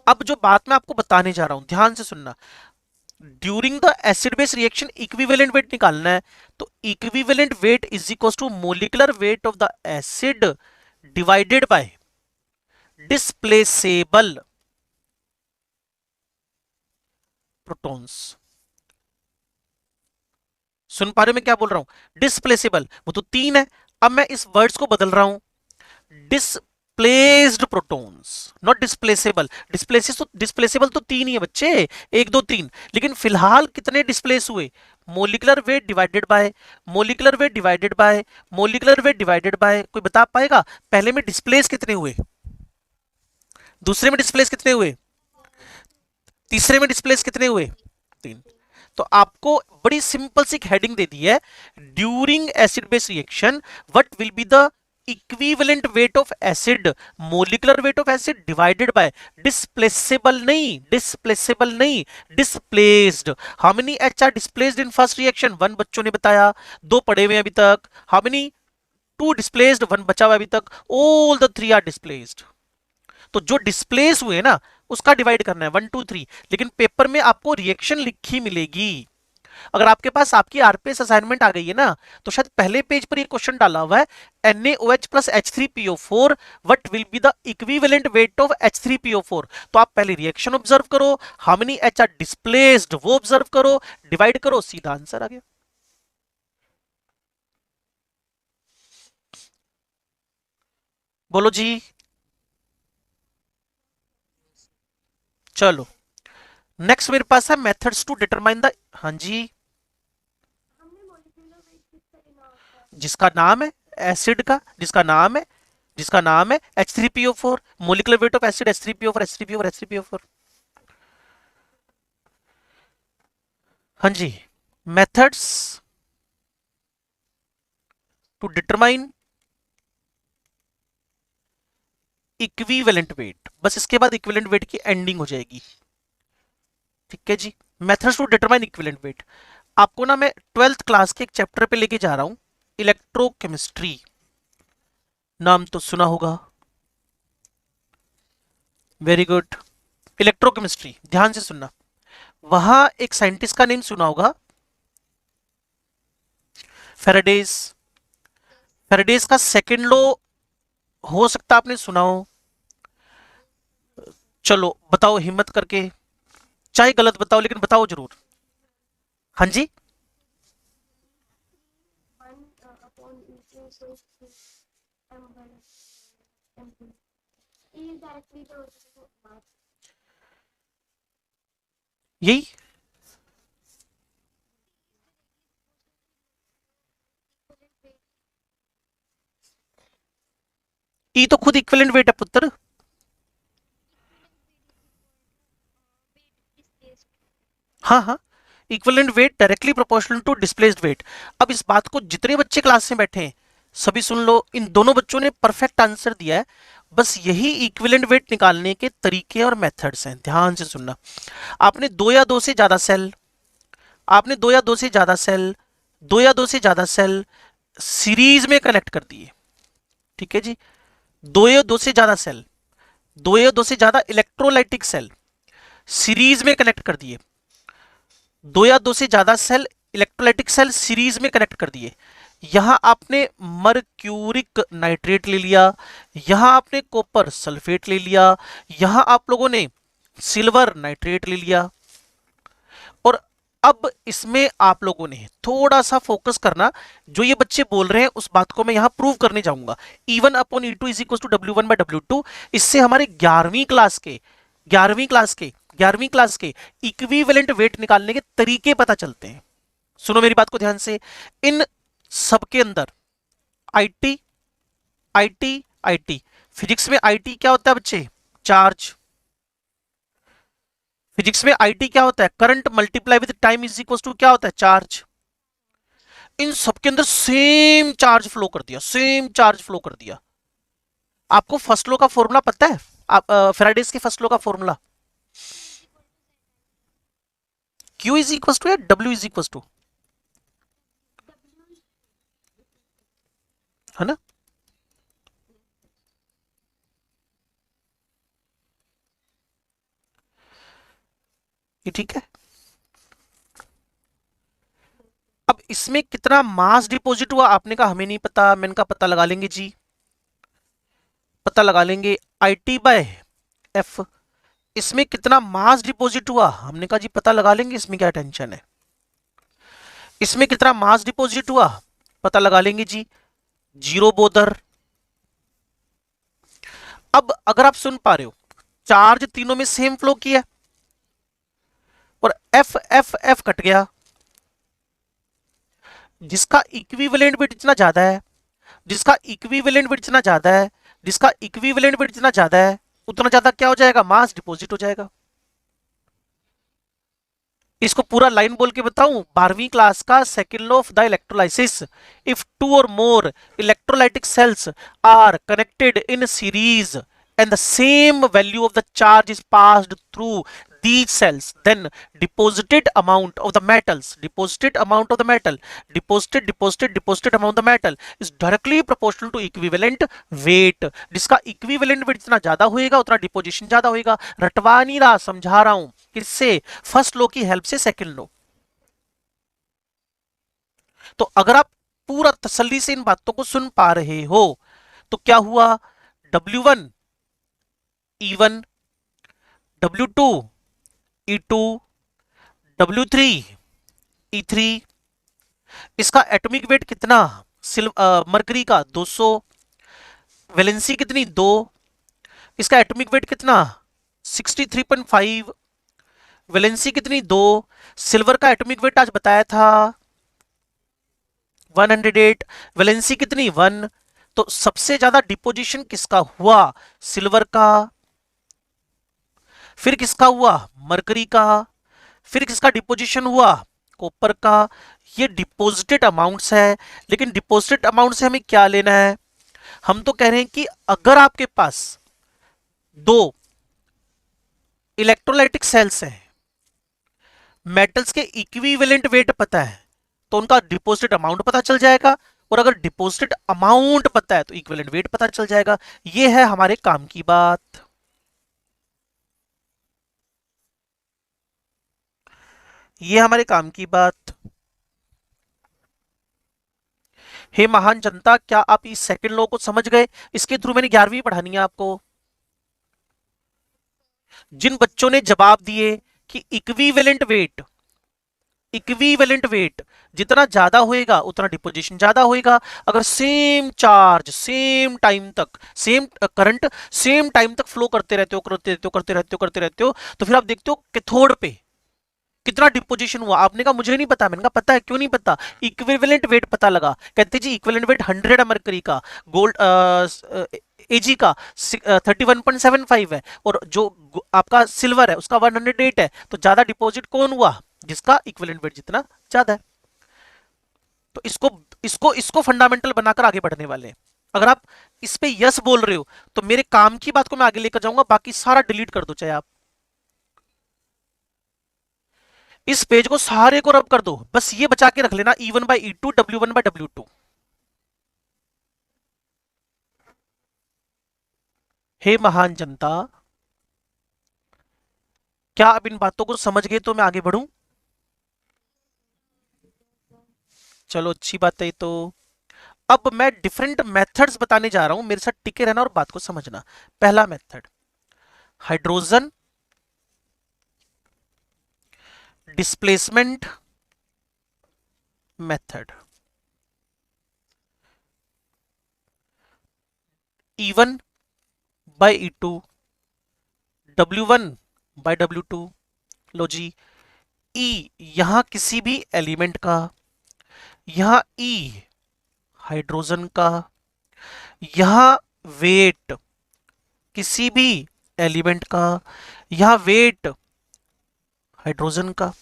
अब जो बात मैं आपको बताने जा रहा हूं ध्यान से सुनना, during the acid base reaction equivalent weight निकालना है। तो equivalent weight is equal to molecular weight of the acid divided by displaceable protons. सुन पा रहे हो मैं क्या बोल रहा हूं? डिस्प्लेसेबल वो तो 3 है, अब मैं इस वर्ड्स को बदल रहा हूं, डिस्प्लेस्ड प्रोटॉन्स नॉट डिस्प्लेसेबल। डिस्प्लेसेबल तो 3 ही है बच्चे, 1 2 3, लेकिन फिलहाल कितने डिस्प्लेस हुए? Molecular weight divided bye molecular weight divided bye molecular weight divided bye. कोई बता पाएगा पहले में डिस्प्लेस कितने हुए, दूसरे में डिस्प्लेस कितने हुए, तीसरे में डिस्प्लेस कितने हुए? 3। तो आपको बड़ी सिंपल सी हेडिंग दे दी है, during acid base reaction what will be the equivalent weight of acid, molecular weight of acid divided by displaceable नहीं, डिस्प्लेसेबल नहीं, displaced. How many H are displaced in first reaction? 1 बच्चों ने बताया, 2 पढ़े हुए अभी तक। How many? 2 डिस्प्लेस्ड, 1 बचा हुआ अभी तक। All the 3 are displaced. तो जो डिस्प्लेस हुए ना उसका डिवाइड करना है 1 2 3, लेकिन पेपर में आपको रिएक्शन लिखी मिलेगी। अगर आपके पास आपकी आरपीएस असाइनमेंट आ गई है ना, तो शायद पहले पेज पर ये क्वेश्चन डाला हुआ है, NaOH plus H3PO4 what will be the equivalent weight of H3PO4। तो आप पहले रिएक्शन ऑब्जर्व करो, how many H are displaced वो ऑब्जर्व करो, डिवाइड करो, सीधा आंसर आ गया। बोलो जी। चलो नेक्स्ट मेरे पास है मेथड्स टू डिटरमाइन द, हाँ जी, हमने मॉलिक्यूलर वेट किसका लेना होता है? जिसका नाम है एसिड का, जिसका नाम है H3PO4, molecular weight of acid H3PO4, H3PO4, H3PO4। हाँ जी, methods to determine equivalent weight, बस इसके बाद इक्विवेलेंट वेट की एंडिंग हो जाएगी। ठीक है जी, methods to determine equivalent weight. आपको ना मैं 12th क्लास के एक चैप्टर पे लेके जा रहा हूं, इलेक्ट्रोकेमिस्ट्री, नाम तो सुना होगा। वेरी गुड, इलेक्ट्रोकेमिस्ट्री, ध्यान से सुनना। वहां एक साइंटिस्ट का नेम सुना होगा, फेराडेज। फेराडेज का सेकेंड लॉ हो सकता आपने सुना हो। चलो बताओ हिम्मत करके, चाहे गलत बताओ लेकिन बताओ जरूर। हाँ जी, वन अपॉन ई टू से M one M two E directly तो मास यही। ई तो खुद इक्विवेलेंट वेट है पुत्र। हाँ हाँ, equivalent weight directly proportional to displaced weight. अब इस बात को जितने बच्चे क्लास में बैठे हैं सभी सुन लो, इन दोनों बच्चों ने परफेक्ट आंसर दिया है। बस यही इक्विवेलेंट वेट निकालने के तरीके और मेथड्स हैं, ध्यान से सुनना। आपने दो या दो से ज्यादा सेल, आपने दो या दो से ज्यादा सेल, दो या दो से ज्यादा सेल सीरीज में कनेक्ट कर दिए। ठीक है जी, दो या दो से ज्यादा सेल, दो या दो से ज्यादा इलेक्ट्रोलाइटिक सेल सीरीज में कनेक्ट कर दिए, दो या दो से ज्यादा सेल इलेक्ट्रोलाइटिक सेल सीरीज में कनेक्ट कर दिए। यहां आपने मर्क्यूरिक नाइट्रेट ले लिया, यहां आपने कॉपर सल्फेट ले लिया, यहां आप लोगों ने सिल्वर नाइट्रेट ले लिया। और अब इसमें आप लोगों ने थोड़ा सा फोकस करना, जो ये बच्चे बोल रहे हैं उस बात को मैं यहां प्रूव करने जाऊंगा। E1 upon E2 is equal to W1/W2। इससे हमारे 11वीं क्लास के इक्विवेलेंट वेट निकालने के तरीके पता चलते हैं। सुनो मेरी बात को ध्यान से। इन सबके अंदर आईटी आईटी आईटी, फिजिक्स में आईटी क्या होता है बच्चे? चार्ज। फिजिक्स में आईटी क्या होता है? Current multiply with time is equal to क्या होता है? चार्ज। इन सबके अंदर सेम चार्ज फ्लो कर दिया, सेम चार्ज फ्लो कर दिया। आपको फर्स्ट लॉ का फॉर्मूला पता है? आप फेराडेज के फर्स्ट लॉ का formula Q is equal to या W इज इक्वल टू, है ना? ये ठीक है। अब इसमें कितना मास डिपॉजिट हुआ आपने कहा हमें नहीं पता, मैंने कहा पता लगा लेंगे जी, पता लगा लेंगे। IT बाय F, इसमें कितना मास डिपॉजिट हुआ हमने कहा जी पता लगा लेंगे, इसमें क्या टेंशन है। इसमें कितना मास डिपॉजिट हुआ पता लगा लेंगे जी, जीरो बोदर। अब अगर आप सुन पा रहे हो, चार्ज तीनों में सेम फ्लो किया और F F F कट गया। जिसका इक्विवेलेंट बिट इतना ज्यादा है, जिसका इक्विवेलेंट बिट इतना ज्यादा है, जिसका इक्विवेलेंट बिट इतना ज्यादा है, उतना ज्यादा क्या हो जाएगा? मास डिपॉजिट हो जाएगा। इसको पूरा लाइन बोल के बताऊं, 12वीं क्लास का second law of the electrolysis. If two or more electrolytic cells are connected in series and the same value of the charge is passed through these cells, then deposited amount of the metals, deposited amount of the metal, deposited amount of the metal is directly proportional to equivalent weight। जिसका equivalent weight जितना ज्यादा होएगा उतना deposition ज्यादा होएगा। रटवा नहीं रहा, समझा रहा हूं। किससे? फर्स्ट लॉ की हेल्प से सेकंड लॉ। तो अगर आप पूरा तसल्ली से इन बातों को सुन पा रहे हो तो क्या हुआ? W1 E1, W2 E2, W3 E3। इसका एटॉमिक वेट कितना? मरकरी का 200। वैलेंसी कितनी 2, इसका एटॉमिक वेट कितना 63.5, वैलेंसी कितनी 2, सिल्वर का एटॉमिक वेट आज बताया था 108, वैलेंसी कितनी 1, तो सबसे ज्यादा डिपोजिशन किसका हुआ, सिल्वर का, फिर किसका हुआ मरकरी का, फिर किसका डिपोजिशन हुआ कॉपर का। ये डिपॉजिटेड अमाउंट्स है, लेकिन डिपॉजिटेड अमाउंट से हमें क्या लेना है, हम तो कह रहे हैं कि अगर आपके पास दो इलेक्ट्रोलाइटिक सेल्स हैं, मेटल्स के इक्विवेलेंट वेट पता है तो उनका डिपॉजिटेड अमाउंट पता चल जाएगा, और अगर डिपॉजिटेड अमाउंट पता है तो इक्विवेलेंट वेट पता चल जाएगा। ये है हमारे काम की बात। ये हमारे काम की बात। हे महान जनता, क्या आप इस सेकंड लॉ को समझ गए? इसके थ्रू मैंने 11वीं पढ़ानी है आपको। जिन बच्चों ने जवाब दिए कि इक्विवेलेंट वेट जितना ज्यादा होएगा उतना डिपोजिशन ज्यादा होएगा, अगर सेम चार्ज सेम टाइम तक, सेम करंट सेम टाइम तक फ्लो करते रहते हो, तो फिर आप देखते हो कैथोड पे कितना डिपोजिशन हुआ। आपने कहा मुझे नहीं पता, मैंने कहा पता है, क्यों नहीं पता, इक्विवेलेंट वेट पता लगा। कहते जी इक्विवेलेंट वेट 100 है मरकरी का, गोल्ड एजी का 31.75 है, और जो आपका सिल्वर है उसका 108 है, तो ज्यादा डिपॉजिट कौन हुआ, जिसका इक्विवेलेंट वेट जितना ज्यादा है। तो इसको इसको इसको फंडामेंटल बनाकर आगे बढ़ने वाले हैं। अगर आप इस पे यस बोल रहे हो तो मेरे काम की बात को मैं आगे लेकर जाऊंगा, बाकी सारा डिलीट कर दो चाहे आप। इस पेज को सारे को रब कर दो, बस ये बचा के रख लेना E1/E2 W1/W2। हे महान जनता, क्या आप इन बातों को समझ गए तो मैं आगे बढ़ूं? चलो अच्छी बात है। तो अब मैं डिफरेंट मेथड्स बताने जा रहा हूं, मेरे साथ टिके रहना और बात को समझना। पहला method hydrogen displacement method. E1/E2 W1/W2। लो जी, E यहां किसी भी एलिमेंट का, यहां E हाइड्रोजन का, यहां वेट किसी भी एलिमेंट का, यहां वेट हाइड्रोजन का।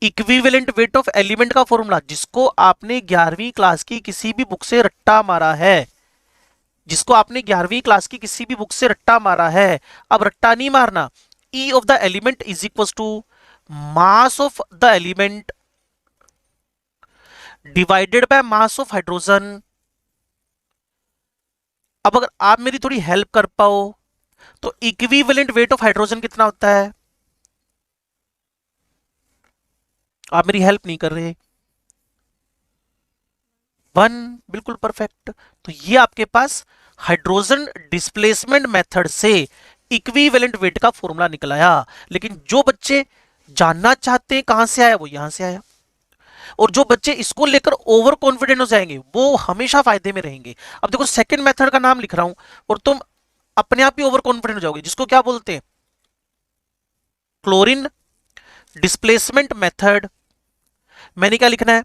इक्विवेलेंट वेट ऑफ एलिमेंट का फॉर्मूला, जिसको आपने 11वीं क्लास की किसी भी बुक से रट्टा मारा है, जिसको आपने 11वीं क्लास की किसी भी बुक से रट्टा मारा है, अब रट्टा नहीं मारना। E of the element is equal to mass of the element divided by mass of hydrogen. अब अगर आप मेरी थोड़ी हेल्प कर पाओ तो इक्विवेलेंट वेट ऑफ हाइड्रोजन कितना होता है? आप मेरी हेल्प नहीं कर रहे। 1, बिल्कुल परफेक्ट। तो ये आपके पास हाइड्रोजन डिस्प्लेसमेंट मेथड से इक्विवेलेंट वेट का फॉर्मूला निकल आया। लेकिन जो बच्चे जानना चाहते हैं कहां से आया, वो यहां से आया, और जो बच्चे इसको लेकर ओवर कॉन्फिडेंट हो जाएंगे वो हमेशा फायदे में रहेंगे। अब देखो सेकंड मेथड का नाम लिख रहा हूं और तुम अपने आप ही ओवर कॉन्फिडेंट हो जाओगे, जिसको क्या बोलते हैं, क्लोरीन डिस्प्लेसमेंट मेथड। मैंने क्या लिखना है,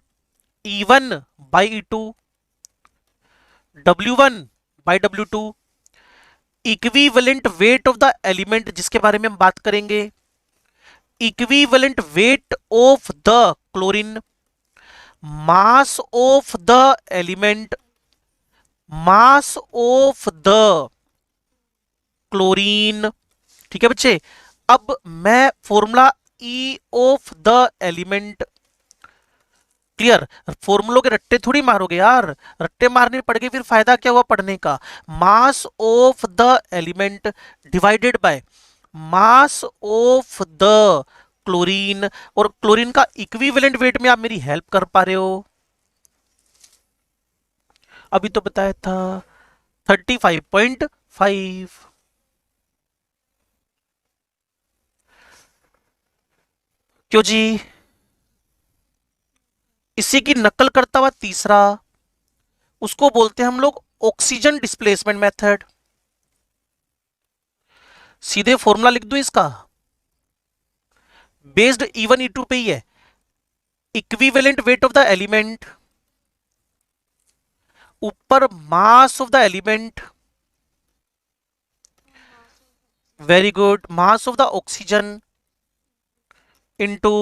E1/E2 W1/W2 equivalent weight of the element, जिसके बारे में हम बात करेंगे, equivalent weight of the chlorine, mass of the element, mass of the chlorine. ठीक है बच्चे। अब मैं formula E of the element, clear, फॉर्मूलों के रट्टे थोड़ी मारोगे यार, रट्टे मारने पड़ गए फिर फायदा क्या हुआ पढ़ने का। मास of the element divided by mass of the chlorine, और क्लोरीन का इक्विवेलेंट वेट में आप मेरी हेल्प कर पा रहे हो। अभी तो बताया था 35.5। क्यों जी? इसी की नकल करता हुआ तीसरा, उसको बोलते हैं हम लोग ऑक्सीजन डिस्प्लेसमेंट मेथड, सीधे फॉर्मूला लिख दूं इसका, बेस्ड E1 E2 पे ही है, equivalent weight of the element ऊपर mass of the element, very good, mass of the oxygen into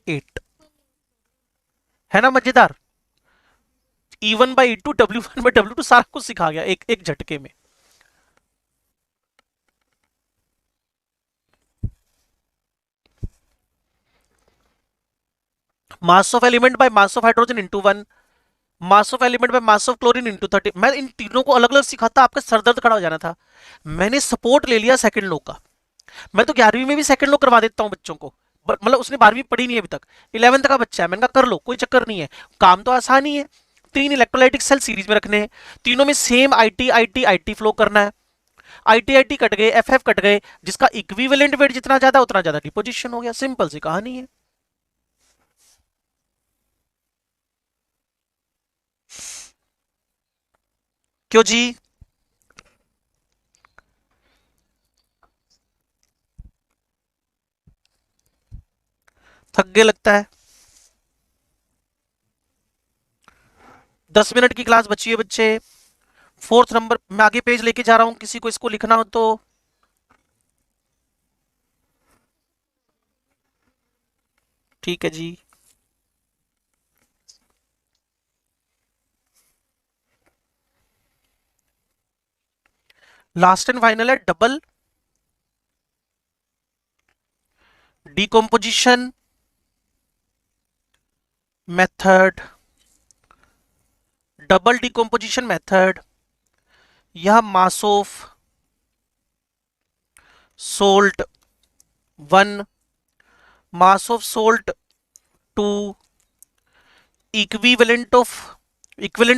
8, है ना मजेदार। E1 by E2, W1 by W2 सारा कुछ सिखा गया एक एक झटके में। Mass of element by mass of hydrogen into 1, mass of element by mass of chlorine into 30। मैं इन तीनों को अलग अलग सिखाता, आपका सर दर्द खड़ा हो जाना था। मैंने सपोर्ट ले लिया सेकंड लॉ का। मैं तो 11वीं में भी सेकंड लॉ करवा देता हूं बच्चों को, मतलब उसने 12वीं पढ़ी नहीं है अभी तक, 11th का बच्चा है, मैंने कहा कर लो, कोई चक्कर नहीं है, काम तो आसान ही है। 3 इलेक्ट्रोलाइटिक सेल सीरीज में रखने हैं, तीनों में same IT IT IT flow करना है। आईटी आईटी कट गए, एफ एफ कट गए, जिसका इक्विवेलेंट वेट जितना ज्यादा उतना ज्यादा डिपोजिशन हो गया, सिंपल सी कहानी है। क्यों जी? थक गए लगता है। 10 मिनट की क्लास बची है बच्चे। 4th नंबर मैं आगे पेज लेके जा रहा हूं, किसी को इसको लिखना हो तो। ठीक है जी। लास्ट एंड फाइनल है double decomposition method. Double decomposition method, यह mass of salt 1, mass of salt 2, equivalent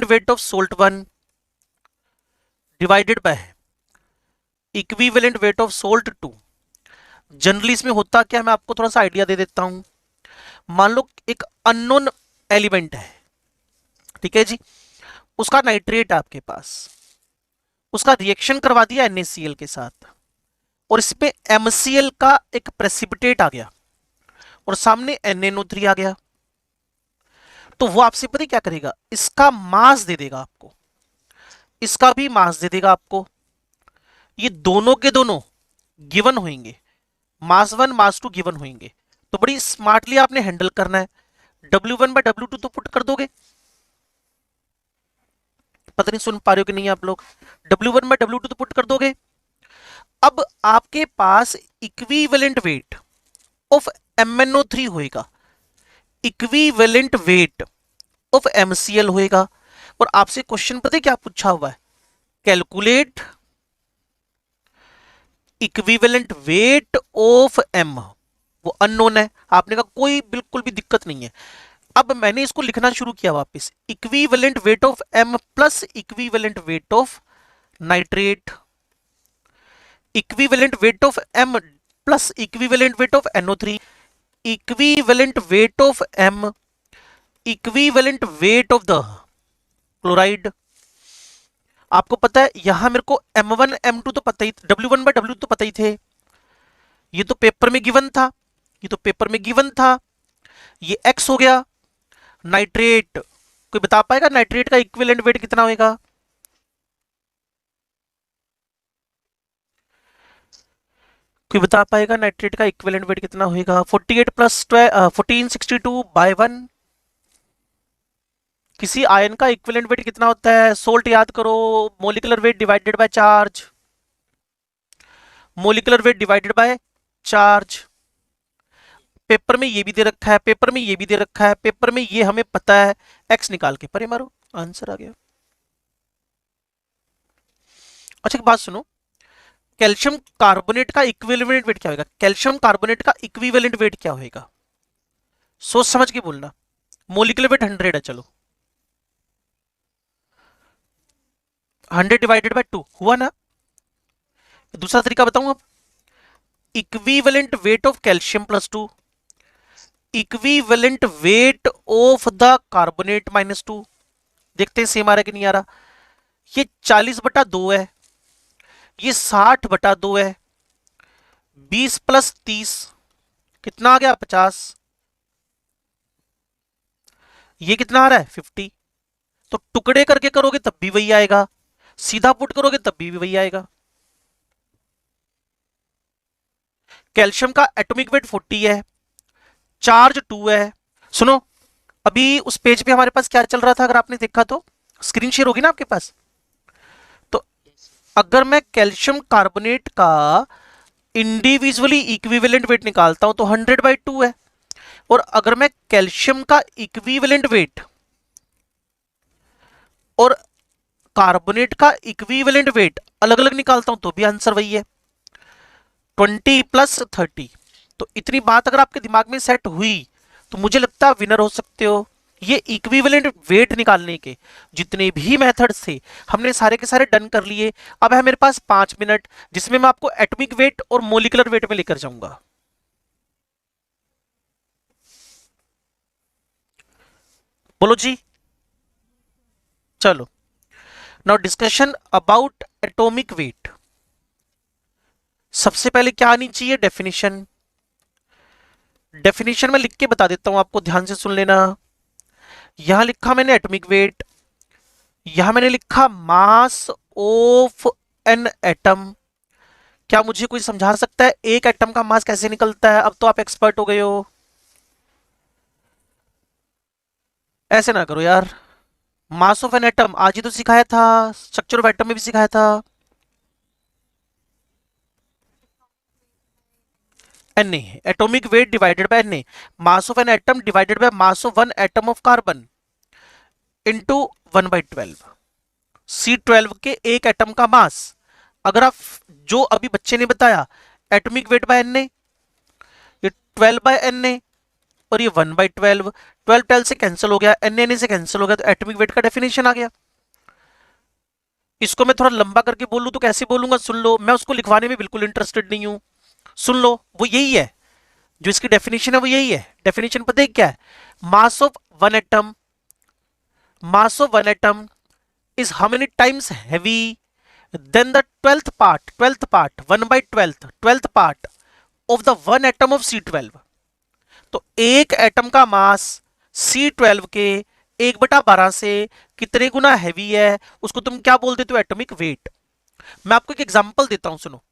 weight of salt 1 divided by equivalent weight of salt 2। Generally इसमें होता क्या, मैं आपको थोड़ा सा आइडिया दे देता हूं। मान लो एक अननोन एलिमेंट है, ठीक है जी, उसका नाइट्रेट आपके पास, उसका रिएक्शन करवा दिया NaCl के साथ, और इसमें MCl का एक प्रेसिपिटेट आ गया और सामने NaNO3 आ गया, तो वो आपसे पता क्या करेगा, इसका मास दे देगा आपको, इसका भी मास दे देगा आपको, ये दोनों के दोनों गिवन होंगे, मास 1 मास 2 गिवन होंगे। तो बड़ी स्मार्टली आपने हैंडल करना है। W1 बाय W2 तो पुट कर दोगे, पता नहीं सुन पा रहे हो कि नहीं आप लोग, W1 बाय W2 तो पुट कर दोगे। अब आपके पास इक्विवेलेंट वेट ऑफ MnO3 होएगा, इक्विवेलेंट वेट ऑफ MCl होएगा, और आपसे क्वेश्चन पता है क्या पूछा हुआ है, calculate equivalent weight of M। वो अननोन है, आपने कहा कोई बिल्कुल भी दिक्कत नहीं है। अब मैंने इसको लिखना शुरू किया वापस, equivalent weight of M plus equivalent weight of nitrate, equivalent weight of M plus equivalent weight of NO3, equivalent weight of M, equivalent weight of the chloride. आपको पता है यहां मेरे को M1 M2 तो पता ही, W1 बाय W तो पता ही थे, ये तो पेपर में गिवन था, ये तो पेपर में गिवन था, ये X हो गया। नाइट्रेट, कोई बता पाएगा नाइट्रेट का इक्विवेलेंट वेट कितना होगा? कोई बता पाएगा नाइट्रेट का इक्विवेलेंट वेट कितना होगा? 48 प्लस 1462 बाय 1। किसी आयन का इक्विवेलेंट वेट कितना होता है? सोल्ट याद करो, molecular weight divided by charge, molecular weight divided by charge. Paper में ये भी दे रखा है, पेपर में ये भी दे रखा है, पेपर में ये हमें पता है, एक्स निकाल के परे मारो, आंसर आ गया। अच्छा एक बात सुनो, कैल्शियम कार्बोनेट का इक्विवेलेंट वेट क्या होगा? कैल्शियम कार्बोनेट का इक्विवेलेंट वेट क्या होगा? सोच समझ के बोलना। मोलिकुलर वेट 100 है, चलो 100 डिवाइडेड बाय 2 हुआ ना। दूसरा तरीका बताऊं अब, equivalent weight of calcium plus 2, equivalent weight of the carbonate -2। देखते हैं सेम आ रहा है कि नहीं आ रहा। ये 40/2 है, ये 60/2 है, 20 + 30 कितना आ गया 50, ये कितना आ रहा है 50। तो टुकड़े करके करोगे तब भी वही आएगा, सीधा पुट करोगे तब भी वही आएगा। कैल्शियम का एटॉमिक वेट 40 है, चार्ज 2 है। सुनो, अभी उस पेज पे हमारे पास क्या चल रहा था, अगर आपने देखा तो स्क्रीन शेयर होगी ना आपके पास। तो अगर मैं कैल्शियम कार्बोनेट का इंडिविजुअली इक्विवेलेंट वेट निकालता हूं तो 100/2 है, और अगर मैं कैल्शियम का इक्विवेलेंट वेट और कार्बोनेट का इक्विवेलेंट वेट अलग अलग निकालता हूं तो भी आंसर वही है, 20 + 30। तो इतनी बात अगर आपके दिमाग में सेट हुई तो मुझे लगता है विनर हो सकते हो। ये इक्विवेलेंट वेट निकालने के जितने भी मेथड्स थे हमने सारे के सारे डन कर लिए। अब है मेरे पास 5 मिनट, जिसमें मैं आपको एटॉमिक वेट और मोलिकुलर वेट में लेकर जाऊंगा। बोलो जी। चलो, now discussion about atomic weight. सबसे पहले क्या आनी चाहिए, डेफिनेशन। डेफिनेशन में लिख के बता देता हूं आपको, ध्यान से सुन लेना। यहां लिखा मैंने एटॉमिक वेट, यहां मैंने लिखा मास ऑफ एन एटम। क्या मुझे कोई समझा सकता है एक एटम का मास कैसे निकलता है? अब तो आप एक्सपर्ट हो गए हो, ऐसे ना करो यार। मास ऑफ एन एटम आज ही तो सिखाया था, स्ट्रक्चर ऑफ एटम में भी सिखाया था। N A, atomic weight divided by N A, mass of an atom divided by mass of one atom of carbon into 1/12। C12 के एक एटम का मास, अगर आप जो अभी बच्चे ने बताया atomic weight by N A, ये 12/Na और ये 1/12, 12 से कैंसिल हो गया, एन से कैंसिल हो गया, तो एटॉमिक वेट का डेफिनेशन आ गया। इसको मैं थोड़ा लंबा करके बोलूं तो कैसे बोलूंगा, सुन लो। मैं उसको लिखवाने में बिल्कुल इंटरेस्टेड नहीं हूं, सुन लो। वो यही है, जो इसकी डेफिनेशन है वो यही है। डेफिनेशन पता है क्या है? Mass of one atom, mass of one atom is how many times heavy than the 12th part 1/12th part of the one atom of C12। तो एक एटम का मास C12 के 1/12 से कितने गुना हैवी है, उसको तुम क्या बोल देते हो, एटॉमिक वेट। मैं आपको एक एग्जांपल देता हूं, सुनो।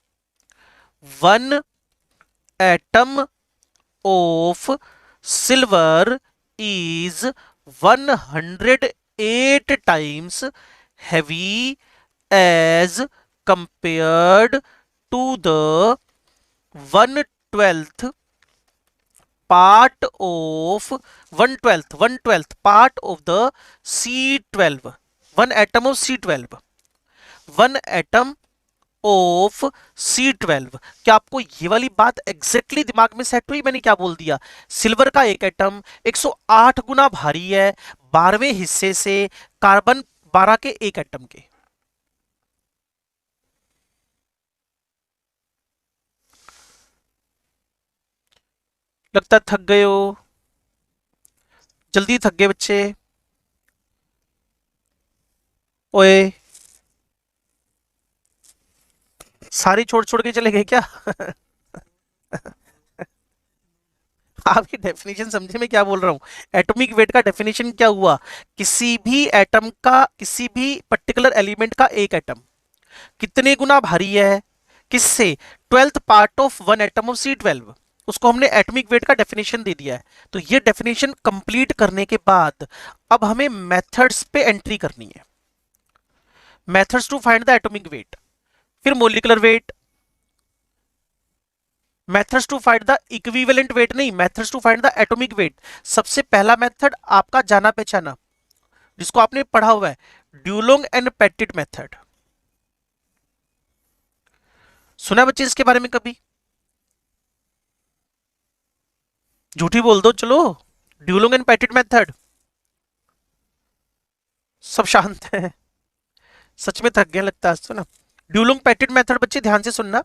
One atom of silver is 108 times heavy as compared to the 1/12th part of 1/12th part of the C12। one atom of C12, one atom of C12। क्या आपको ये वाली बात एग्जैक्टली दिमाग में सेट हुई? मैंने क्या बोल दिया, सिल्वर का एक एटम 108 गुना भारी है 12वें हिस्से से कार्बन 12 के एक एटम के। लगता थक गए हो, जल्दी थक गए बच्चे। ओए, सारी छोड़ छोड़ के चले गए क्या? आपकी डेफिनेशन समझे मैं क्या बोल रहा हूं? एटॉमिक वेट का डेफिनेशन क्या हुआ? किसी भी एटम का, किसी भी पर्टिकुलर एलिमेंट का एक एटम कितने गुना भारी है, किससे? 12th part of one atom of C12। उसको हमने एटॉमिक वेट का डेफिनेशन दे दिया है। तो ये डेफिनेशन कंप्लीट करने के बाद अब हमें मेथड्स पे एंट्री करनी है, methods to find the atomic weight, फिर molecular weight, methods to find the equivalent weight नहीं, methods to find the atomic weight. सबसे पहला मेथड आपका जाना पहचाना, जिसको आपने पढ़ा हुआ है, ड्यूलोंग एंड पेटिट मेथड। सुना बच्चे इसके बारे में कभी? झूठी बोल दो चलो। ड्यूलोंग एंड पेटिट मेथड, सब शांत है, सच में थक गए लगता है तो ना। ड्यूलोंग पेटिट मेथड बच्चे ध्यान से सुनना।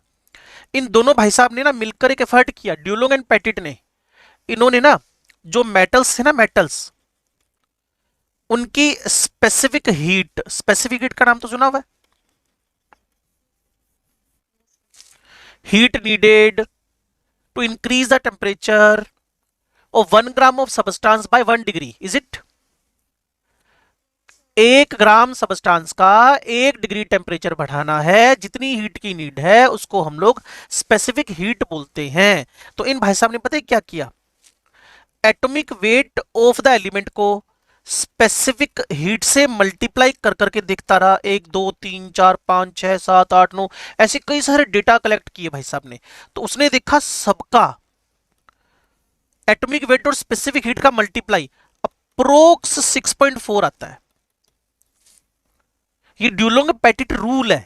इन दोनों भाई साहब ने ना मिलकर एक एफर्ट किया, ड्यूलोंग एंड पेटिट ने। इन्होंने ना जो मेटल्स थे ना, मेटल्स, उनकी स्पेसिफिक हीट का नाम तो सुना हुआ है? Heat needed to increase the temperature of 1 gram of substance by 1 degree, is it? 1 gram substance का 1 डिग्री टेम्परेचर बढ़ाना है, जितनी हीट की नीड है उसको हम लोग स्पेसिफिक हीट बोलते हैं। तो इन भाई साहब ने पता है क्या किया, atomic weight of the element को स्पेसिफिक हीट से मल्टीप्लाई कर करके देखता रहा, 1 2 3 4 5 6 7 8 9, ऐसे कई सारे डेटा कलेक्ट किए भाई साहब ने। तो उसने देखा सबका एटॉमिक वेट और स्पेसिफिक हीट का मल्टीप्लाई अप्रोक्स 6.4 आता है। ये ड्यूलोंग पेटिट रूल है,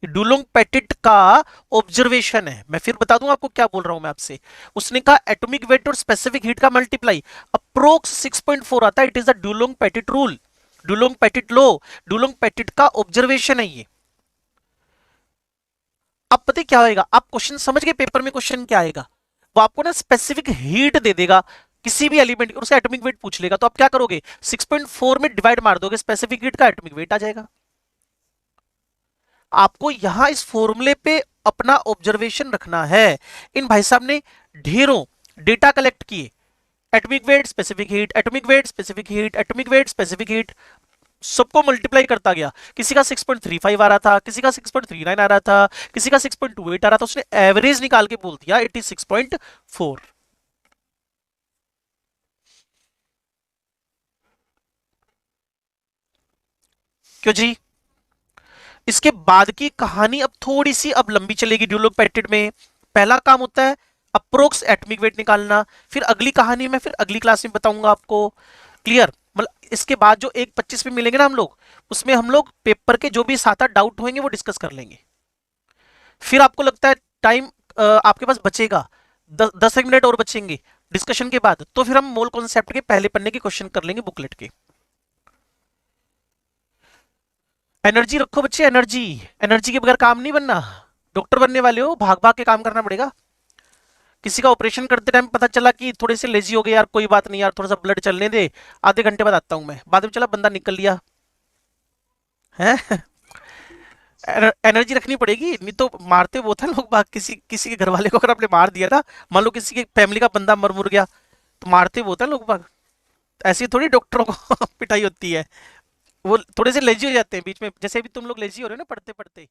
ये ड्यूलोंग पेटिट का ऑब्जर्वेशन है। मैं फिर बता दूं आपको क्या बोल रहा हूं मैं आपसे। उसने कहा एटॉमिक वेट और स्पेसिफिक हीट का मल्टीप्लाई अप्रोक्स 6.4 आता है, it is the Dulong Petit rule, Dulong Petit law, Dulong Petit का ऑब्जर्वेशन है ये। अब पता है क्या होएगा, आप क्वेश्चन समझ गए, पेपर में क्वेश्चन क्या आएगा, वो आपको ना स्पेसिफिक हीट दे देगा किसी भी एलिमेंट की, उसका एटॉमिक वेट पूछ लेगा, तो आप क्या करोगे, 6.4 में डिवाइड मार दोगे, स्पेसिफिक हीट का एटॉमिक वेट आ जाएगा। आपको यहां इस फॉर्मूले पे अपना ऑब्जर्वेशन रखना है। इन भाई साहब ने ढेरों डेटा कलेक्ट किए, atomic weight specific heat, atomic weight specific heat, atomic weight specific heat, सबको मल्टीप्लाई करता गया। किसी का 6.35 आ रहा था, किसी का 6.39 आ रहा था, किसी का 6.28 आ रहा था, उसने एवरेज निकाल के बोल दिया इट इज 6.4। क्यों जी? इसके बाद की कहानी अब थोड़ी सी अब लंबी चलेगी ड्यूलोग पेटिट में। पहला काम होता है अप्रोक्स एटॉमिक वेट निकालना, फिर अगली कहानी में फिर अगली क्लास में बताऊंगा आपको। क्लियर? मतलब इसके बाद जो 1:25 में मिलेंगे ना हम लोग, उसमें हम लोग पेपर के जो भी 7-8 डाउट होंगे वो डिस्कस कर लेंगे। फिर आपको लगता है टाइम आपके पास बचेगा 10 मिनट और बचेंगे डिस्कशन के बाद, तो फिर हम मोल कॉन्सेप्ट के पहले पन्ने के क्वेश्चन कर लेंगे बुकलेट के। एनर्जी रखो बच्चे, एनर्जी, एनर्जी के बगैर काम नहीं बनना। डॉक्टर बनने वाले हो, भाग भाग के काम करना पड़ेगा। किसी का ऑपरेशन करते टाइम पता चला कि थोड़े से लेजी हो गए, यार कोई बात नहीं यार, थोड़ा सा ब्लड चलने दे, आधे घंटे बाद आता हूं मैं, बाद में चला बंदा निकल लिया है। एनर्जी रखनी पड़ेगी, नहीं तो मारते वो था लोग बाग, किसी किसी के घर वाले को अगर आपने मार दिया ना, मान लो किसी के फैमिली का बंदा मर मुर गया, तो मारते वो था लोग बाग। ऐसी थोड़ी डॉक्टरों को पिटाई होती है, वो थोड़े से लेजी हो जाते हैं बीच में, जैसे भी तुम लोग लेजी हो रहे हो ना पढ़ते पढ़ते।